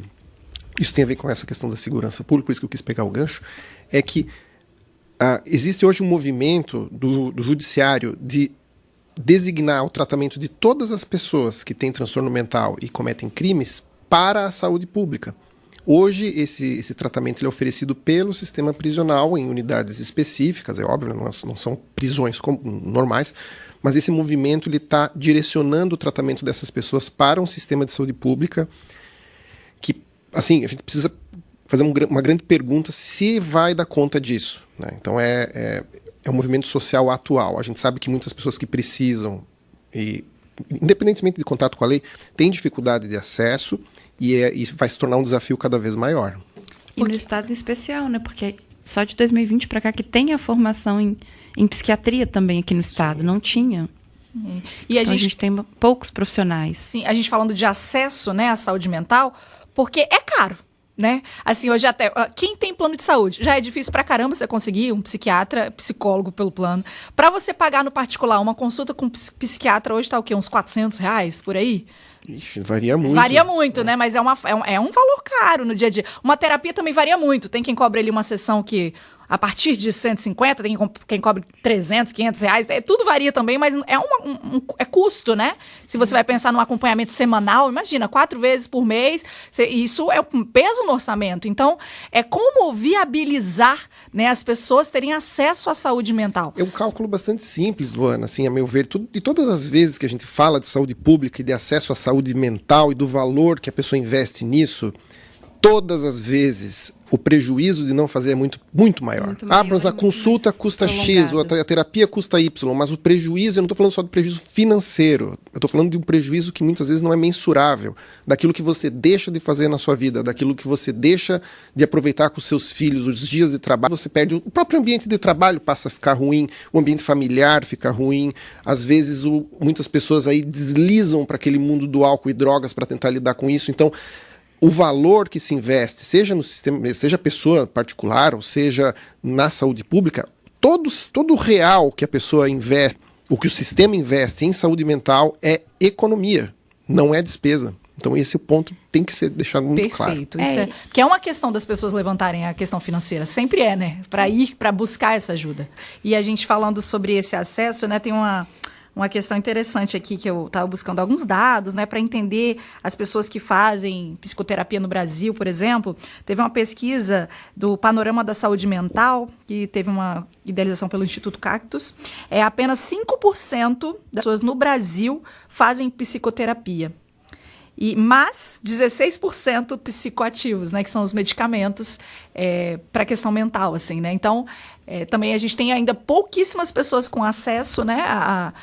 isso tem a ver com essa questão da segurança pública, por isso que eu quis pegar o gancho, é que existe hoje um movimento do judiciário de designar o tratamento de todas as pessoas que têm transtorno mental e cometem crimes para a saúde pública. Hoje, esse tratamento ele é oferecido pelo sistema prisional em unidades específicas, é óbvio, não são prisões normais, mas esse movimento está direcionando o tratamento dessas pessoas para um sistema de saúde pública que, assim, a gente precisa fazer uma grande pergunta se vai dar conta disso, né? Então, é um movimento social atual. A gente sabe que muitas pessoas que precisam, independentemente de contato com a lei, têm dificuldade de acesso e vai se tornar um desafio cada vez maior. E no estado em especial, né? Porque só de 2020 para cá que tem a formação em psiquiatria também aqui no estado. Não tinha. E Então a gente tem poucos profissionais. Sim, a gente falando de acesso, né, à saúde mental, porque é caro, né? Assim, hoje até quem tem plano de saúde, já é difícil pra caramba você conseguir um psiquiatra, psicólogo pelo plano. Pra você pagar no particular uma consulta com um psiquiatra hoje tá o quê? Uns R$400 por aí? Ixi, varia muito. Varia muito, né? Mas é um valor caro no dia a dia. Uma terapia também varia muito. Tem quem cobre ali uma sessão que a partir de 150, tem quem cobre 300, R$500, tudo varia também, mas é custo, né? Se você vai pensar num acompanhamento semanal, imagina, 4 vezes por mês, isso é um peso no orçamento. Então, é como viabilizar, né, as pessoas terem acesso à saúde mental. É um cálculo bastante simples, Luana, assim, a meu ver, e todas as vezes que a gente fala de saúde pública e de acesso à saúde mental e do valor que a pessoa investe nisso, todas as vezes o prejuízo de não fazer é muito, muito maior. Muito maior, Mas a muito consulta mais custa X, ou a terapia custa Y, mas o prejuízo, eu não estou falando só do prejuízo financeiro, eu estou falando de um prejuízo que muitas vezes não é mensurável, daquilo que você deixa de fazer na sua vida, daquilo que você deixa de aproveitar com os seus filhos, os dias de trabalho, você perde, o próprio ambiente de trabalho passa a ficar ruim, o ambiente familiar fica ruim, às vezes muitas pessoas aí deslizam para aquele mundo do álcool e drogas para tentar lidar com isso, então o valor que se investe, seja no sistema, seja pessoa particular, ou seja na saúde pública, todo o real que a pessoa investe, o que o sistema investe em saúde mental é economia, não é despesa. Então esse ponto tem que ser deixado muito claro. Perfeito. Isso que é uma questão das pessoas levantarem a questão financeira. Sempre é, né? Para buscar essa ajuda. E a gente falando sobre esse acesso, né? Tem uma questão interessante aqui que eu estava buscando alguns dados, né, para entender as pessoas que fazem psicoterapia no Brasil, por exemplo. Teve uma pesquisa do Panorama da Saúde Mental, que teve uma idealização pelo Instituto Cactus. Apenas 5% das pessoas no Brasil fazem psicoterapia. Mas 16% psicoativos, né, que são os medicamentos para a questão mental, assim, né? Então, também a gente tem ainda pouquíssimas pessoas com acesso, né, a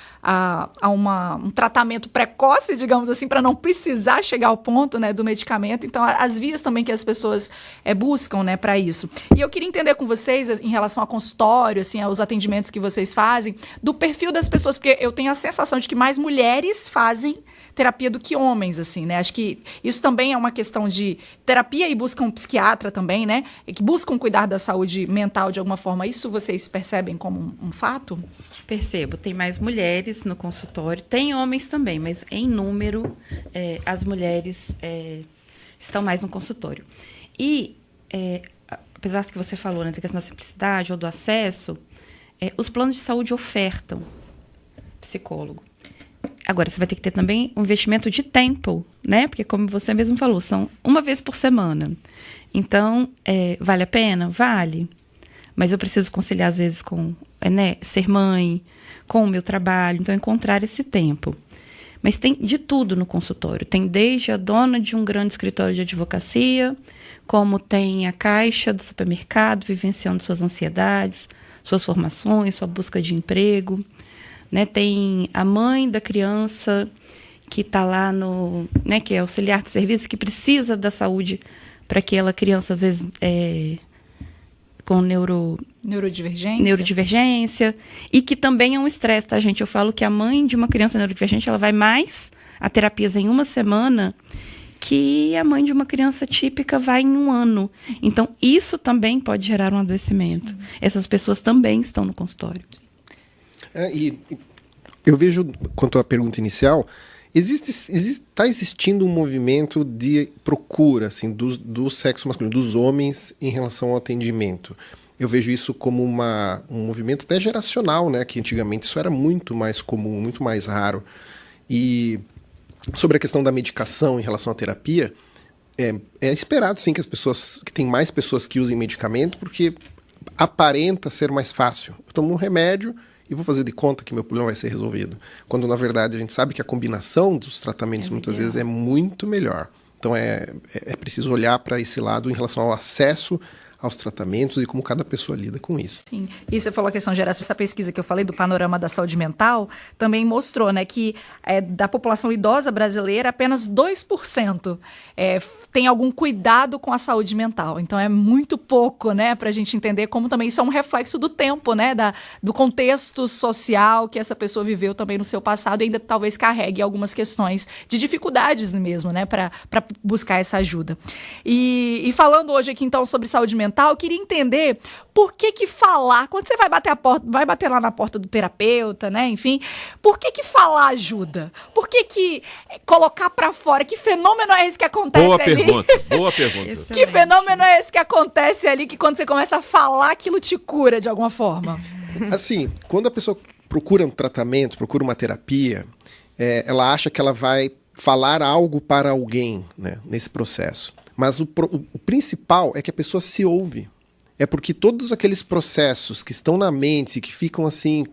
um tratamento precoce, digamos assim, para não precisar chegar ao ponto, né, do medicamento. Então, as vias também que as pessoas buscam, né, para isso. E eu queria entender com vocês, em relação ao consultório, assim, aos atendimentos que vocês fazem, do perfil das pessoas, porque eu tenho a sensação de que mais mulheres fazem terapia do que homens, assim, né? Acho que isso também é uma questão de terapia e buscam um psiquiatra também, né? E que buscam cuidar da saúde mental de alguma forma. Isso vocês percebem como um fato? Percebo. Tem mais mulheres no consultório. Tem homens também, mas em número as mulheres estão mais no consultório. E, apesar do que você falou, né, da questão da simplicidade ou do acesso, os planos de saúde ofertam psicólogo. Agora, você vai ter que ter também um investimento de tempo, né? Porque, como você mesmo falou, são uma vez por semana. Então, vale a pena? Vale. Mas eu preciso conciliar, às vezes, com ser mãe, com o meu trabalho. Então, encontrar esse tempo. Mas tem de tudo no consultório. Tem desde a dona de um grande escritório de advocacia, como tem a caixa do supermercado, vivenciando suas ansiedades, suas formações, sua busca de emprego. Né, tem a mãe da criança que está lá que é auxiliar de serviço, que precisa da saúde para aquela criança, às vezes, com neurodivergência, e que também é um estresse, tá, gente? Eu falo que a mãe de uma criança neurodivergente, ela vai mais a terapias em uma semana que a mãe de uma criança típica vai em um ano. Então, isso também pode gerar um adoecimento. Essas pessoas também estão no consultório. E eu vejo, quanto à pergunta inicial, está existindo um movimento de procura assim, do sexo masculino, dos homens em relação ao atendimento. Eu vejo isso como um movimento até geracional, né? Que antigamente isso era muito mais comum, muito mais raro. E sobre a questão da medicação em relação à terapia, é esperado sim que tem mais pessoas que usem medicamento, porque aparenta ser mais fácil. Eu tomo um remédio e vou fazer de conta que meu problema vai ser resolvido. Quando, na verdade, a gente sabe que a combinação dos tratamentos muitas vezes é muito melhor. Então, é preciso olhar para esse lado em relação ao acesso aos tratamentos e como cada pessoa lida com isso. Sim. E você falou a questão de geração. Essa pesquisa que eu falei do Panorama da Saúde Mental também mostrou, né, que da população idosa brasileira, apenas 2% tem algum cuidado com a saúde mental. Então, é muito pouco, né, para a gente entender como também isso é um reflexo do tempo, né, do contexto social que essa pessoa viveu também no seu passado e ainda talvez carregue algumas questões de dificuldades mesmo, né, para buscar essa ajuda. E falando hoje aqui, então, sobre saúde mental, eu queria entender por que falar, quando você vai bater lá na porta do terapeuta, né, enfim, por que falar ajuda? Por que colocar para fora? Que fenômeno é esse que acontece ali? Boa pergunta. Excelente. Que fenômeno é esse que acontece ali que quando você começa a falar, aquilo te cura de alguma forma? Assim, quando a pessoa procura um tratamento, procura uma terapia, ela acha que ela vai falar algo para alguém, né, nesse processo. Mas o principal é que a pessoa se ouve. É porque todos aqueles processos que estão na mente, que ficam assim,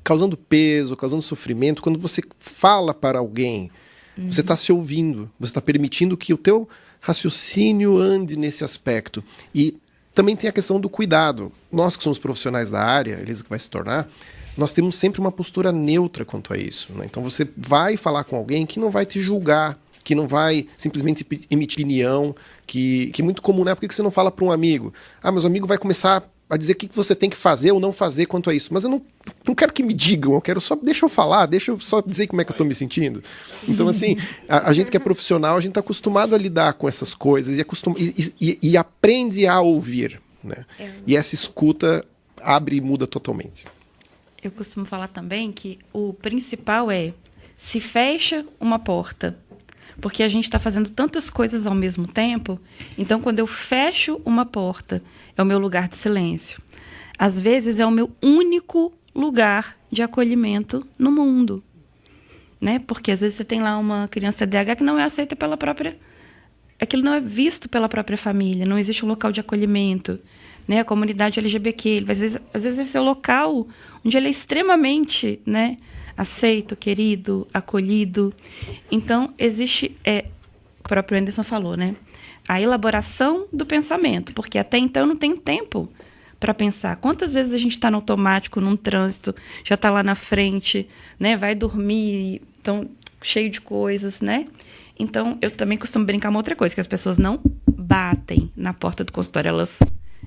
causando peso, causando sofrimento, quando você fala para alguém, você está se ouvindo, você está permitindo que o teu raciocínio ande nesse aspecto. E também tem a questão do cuidado. Nós que somos profissionais da área, Elisa que vai se tornar, nós temos sempre uma postura neutra quanto a isso, né? Então você vai falar com alguém que não vai te julgar, que não vai simplesmente emitir opinião, que é muito comum, né? Por que você não fala para um amigo? Ah, meu amigo vai começar a dizer o que você tem que fazer ou não fazer quanto a isso. Mas eu não quero que me digam, eu quero só, deixa eu falar, deixa eu só dizer como é que eu estou me sentindo. Então, assim, a gente que é profissional, a gente está acostumado a lidar com essas coisas e aprende a ouvir, né? E essa escuta abre e muda totalmente. Eu costumo falar também que o principal é se fecha uma porta, porque a gente está fazendo tantas coisas ao mesmo tempo. Então, quando eu fecho uma porta, é o meu lugar de silêncio. Às vezes, é o meu único lugar de acolhimento no mundo, né? Porque, às vezes, você tem lá uma criança TDAH que não é aceita pela própria... Aquilo não é visto pela própria família, não existe um local de acolhimento, né? A comunidade LGBTQ, às vezes esse é o local onde ele é extremamente, né, aceito, querido, acolhido. Então, existe, o próprio Anderson falou, né, a elaboração do pensamento, porque até então eu não tenho tempo para pensar. Quantas vezes a gente está no automático, num trânsito, já está lá na frente, né, vai dormir, então, cheio de coisas, né? Então, eu também costumo brincar uma outra coisa, que as pessoas não batem na porta do consultório, elas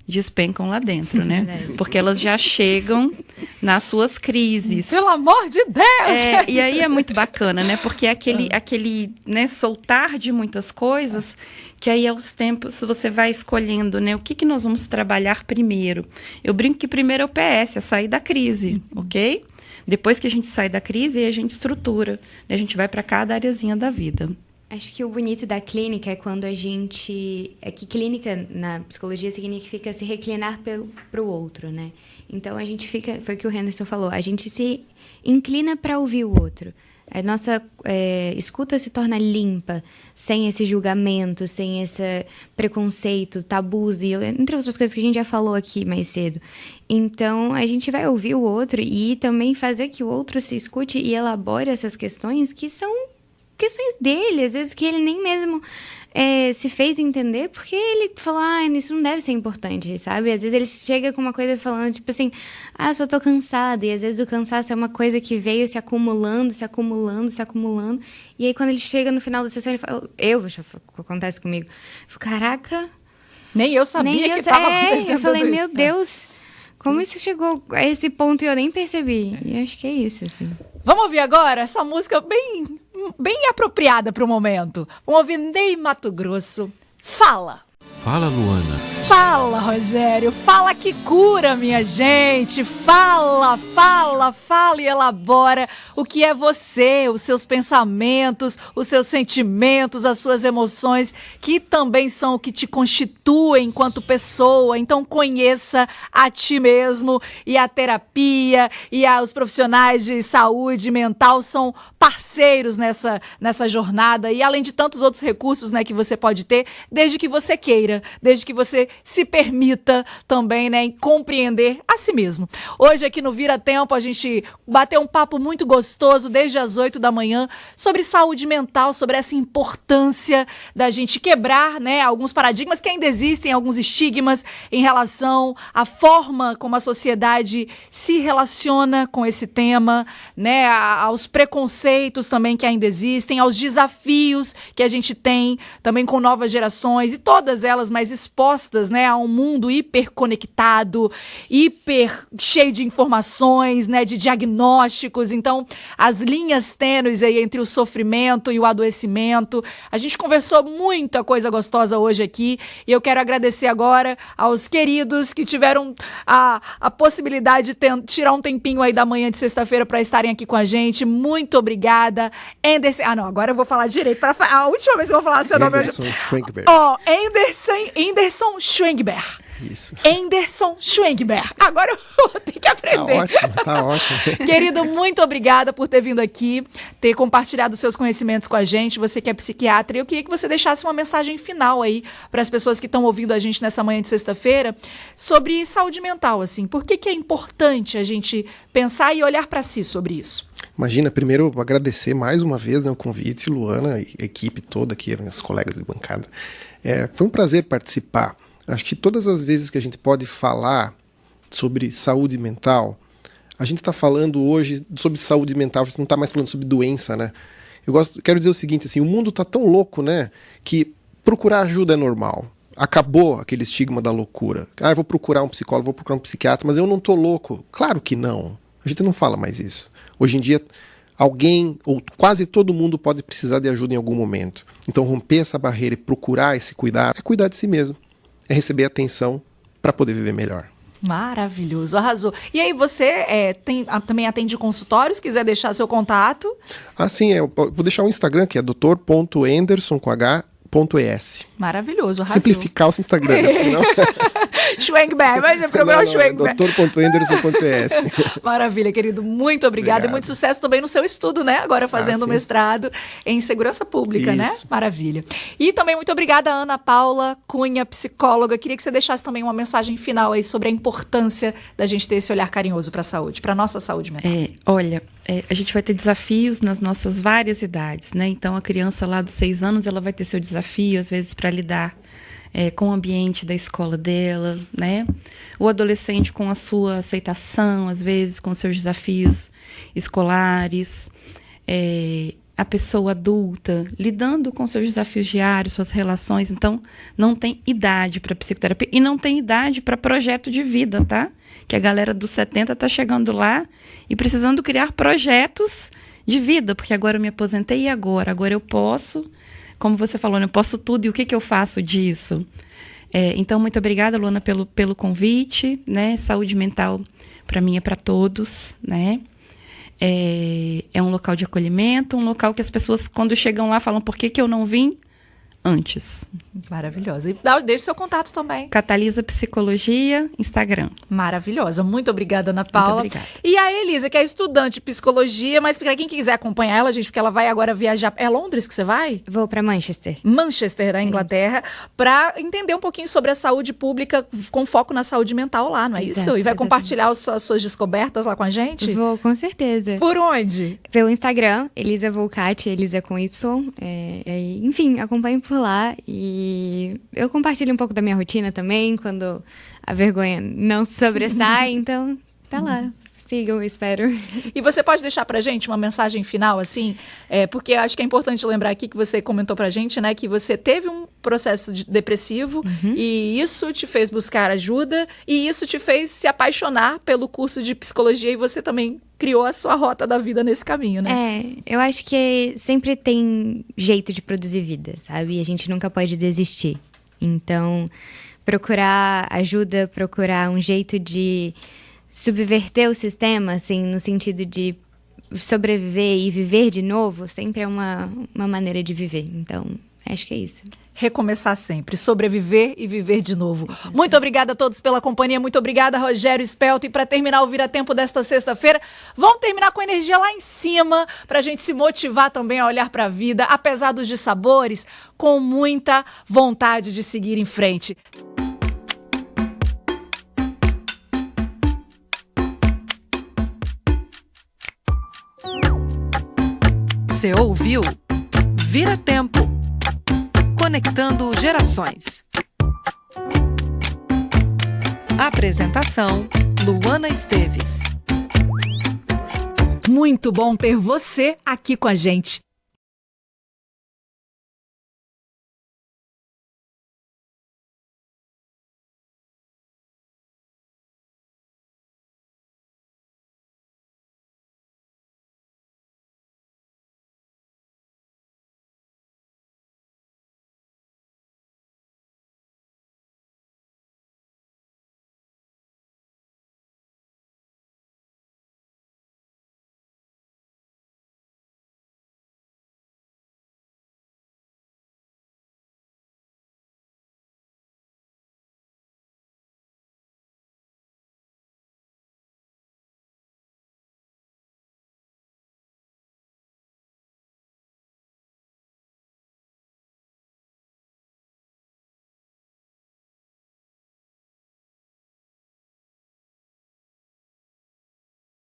despencam lá dentro, né? Porque elas já chegam nas suas crises. Pelo amor de Deus! E aí é muito bacana, né? Porque é aquele né, soltar de muitas coisas, que aí aos tempos você vai escolhendo, né? O que nós vamos trabalhar primeiro. Eu brinco que primeiro é o PS, é sair da crise, ok? Depois que a gente sai da crise, aí a gente estrutura, né? A gente vai para cada areazinha da vida. Acho que o bonito da clínica é quando a gente... É que clínica, na psicologia, significa se reclinar para o outro, né? Então, a gente fica... Foi o que o Henderson falou. A gente se inclina para ouvir o outro. A nossa escuta se torna limpa, sem esse julgamento, sem esse preconceito, tabus, entre outras coisas que a gente já falou aqui mais cedo. Então, a gente vai ouvir o outro e também fazer que o outro se escute e elabore essas questões que são questões dele, às vezes que ele nem mesmo se fez entender, porque ele falou, isso não deve ser importante, sabe? Às vezes ele chega com uma coisa falando, tipo assim, só tô cansado, e às vezes o cansaço é uma coisa que veio se acumulando, e aí quando ele chega no final da sessão, ele fala, acontece comigo, eu falo, caraca... Nem eu sabia que estava acontecendo eu falei, tudo meu isso. Deus, como isso chegou a esse ponto e eu nem percebi, e acho que é isso, assim. Vamos ouvir agora essa música bem apropriada para o momento. Vamos ouvir Ney Matogrosso. Fala! Fala, Luana. Fala, Rogério. Fala que cura, minha gente. Fala e elabora o que é você, os seus pensamentos, os seus sentimentos, as suas emoções, que também são o que te constituem enquanto pessoa. Então conheça a ti mesmo, e a terapia e os profissionais de saúde mental são parceiros nessa jornada, e além de tantos outros recursos, né, que você pode ter, desde que você queira, desde que você se permita também, né, em compreender a si mesmo. Hoje aqui no Vira Tempo a gente bateu um papo muito gostoso desde as 8 da manhã sobre saúde mental, sobre essa importância da gente quebrar, né, alguns paradigmas que ainda existem, alguns estigmas em relação à forma como a sociedade se relaciona com esse tema, né, aos preconceitos também que ainda existem, aos desafios que a gente tem também com novas gerações, e todas elas mais expostas, né, a um mundo hiperconectado, hiper cheio de informações, né, de diagnósticos. Então, as linhas tênues aí entre o sofrimento e o adoecimento. A gente conversou muita coisa gostosa hoje aqui, e eu quero agradecer agora aos queridos que tiveram a possibilidade de tirar um tempinho aí da manhã de sexta-feira para estarem aqui com a gente. Muito obrigada. Anderson... agora eu vou falar direito. A última vez que eu vou falar seu nome... Anderson Schwenkberg. Anderson Schwenkberg. Isso. Anderson Schwenkberg. Agora eu vou ter que aprender. Tá ótimo. Querido, muito obrigada por ter vindo aqui, ter compartilhado seus conhecimentos com a gente. Você que é psiquiatra, eu queria que você deixasse uma mensagem final aí para as pessoas que estão ouvindo a gente nessa manhã de sexta-feira sobre saúde mental, assim. Por que é importante a gente pensar e olhar para si sobre isso? Imagina, primeiro agradecer mais uma vez, né, o convite, Luana e a equipe toda aqui, meus colegas de bancada. Foi um prazer participar. Acho que todas as vezes que a gente pode falar sobre saúde mental, a gente está falando hoje sobre saúde mental, a gente não está mais falando sobre doença, né? Quero dizer o seguinte, assim, o mundo está tão louco, né, que procurar ajuda é normal. Acabou aquele estigma da loucura. Eu vou procurar um psicólogo, vou procurar um psiquiatra, mas eu não tô louco. Claro que não. A gente não fala mais isso. Hoje em dia, alguém ou quase todo mundo pode precisar de ajuda em algum momento. Então, romper essa barreira e procurar esse cuidado é cuidar de si mesmo. É receber atenção para poder viver melhor. Maravilhoso, arrasou. E aí você também atende consultórios, quiser deixar seu contato? Sim, eu vou deixar o Instagram, que é dr.anderson.es. Maravilhoso, arrasou. Simplificar o Instagram, senão... Schwenkberg, mas é problema Schwenkberg. dr.anderson.es. Maravilha, querido. Muito obrigada. Obrigado. E muito sucesso também no seu estudo, né? Agora fazendo mestrado em segurança pública, né? Maravilha. E também muito obrigada, Ana Paula Cunha, psicóloga. Queria que você deixasse também uma mensagem final aí sobre a importância da gente ter esse olhar carinhoso para a saúde, para a nossa saúde mental. A gente vai ter desafios nas nossas várias idades, né? Então, a criança lá dos 6 anos, ela vai ter seu desafio, às vezes, para lidar com o ambiente da escola dela, né? O adolescente com a sua aceitação, às vezes, com seus desafios escolares. A pessoa adulta lidando com seus desafios diários, suas relações. Então, não tem idade para psicoterapia e não tem idade para projeto de vida, tá? Que a galera dos 70 está chegando lá e precisando criar projetos de vida, porque agora eu me aposentei e agora? Agora eu posso, como você falou, eu posso tudo, e o que eu faço disso? Então, muito obrigada, Luana, pelo convite, né? Saúde mental, para mim, é para todos, né? É um local de acolhimento, um local que as pessoas, quando chegam lá, falam, por que eu não vim antes? Maravilhosa. E deixe seu contato também. Catalisa Psicologia, Instagram. Maravilhosa. Muito obrigada, Ana Paula. Muito obrigada. E a Elisa, que é estudante de psicologia, mas para quem quiser acompanhar ela, gente, porque ela vai agora viajar. É Londres que você vai? Vou para Manchester. Manchester, na Inglaterra, para entender um pouquinho sobre a saúde pública com foco na saúde mental lá, não é isso? E vai compartilhar as suas descobertas lá com a gente? Vou, com certeza. Por onde? Pelo Instagram, Elisa Volcati, Elisa com Y. Enfim, acompanhe por lá e eu compartilho um pouco da minha rotina também, quando a vergonha não sobressai, então tá lá. Sigam, espero. E você pode deixar pra gente uma mensagem final, assim? Porque acho que é importante lembrar aqui que você comentou pra gente, né? Que você teve um processo depressivo e isso te fez buscar ajuda e isso te fez se apaixonar pelo curso de psicologia e você também criou a sua rota da vida nesse caminho, né? Eu acho que sempre tem jeito de produzir vida, sabe? E a gente nunca pode desistir. Então, procurar ajuda, procurar um jeito de subverter o sistema, assim, no sentido de sobreviver e viver de novo, sempre é uma maneira de viver. Então, acho que é isso. Recomeçar sempre, sobreviver e viver de novo. Muito obrigada a todos pela companhia, muito obrigada, Rogério Spelto. E para terminar o Vira Tempo desta sexta-feira, vamos terminar com energia lá em cima, para a gente se motivar também a olhar para a vida, apesar dos dissabores, com muita vontade de seguir em frente. Você ouviu? Vira Tempo. Conectando gerações. Apresentação: Luana Esteves. Muito bom ter você aqui com a gente.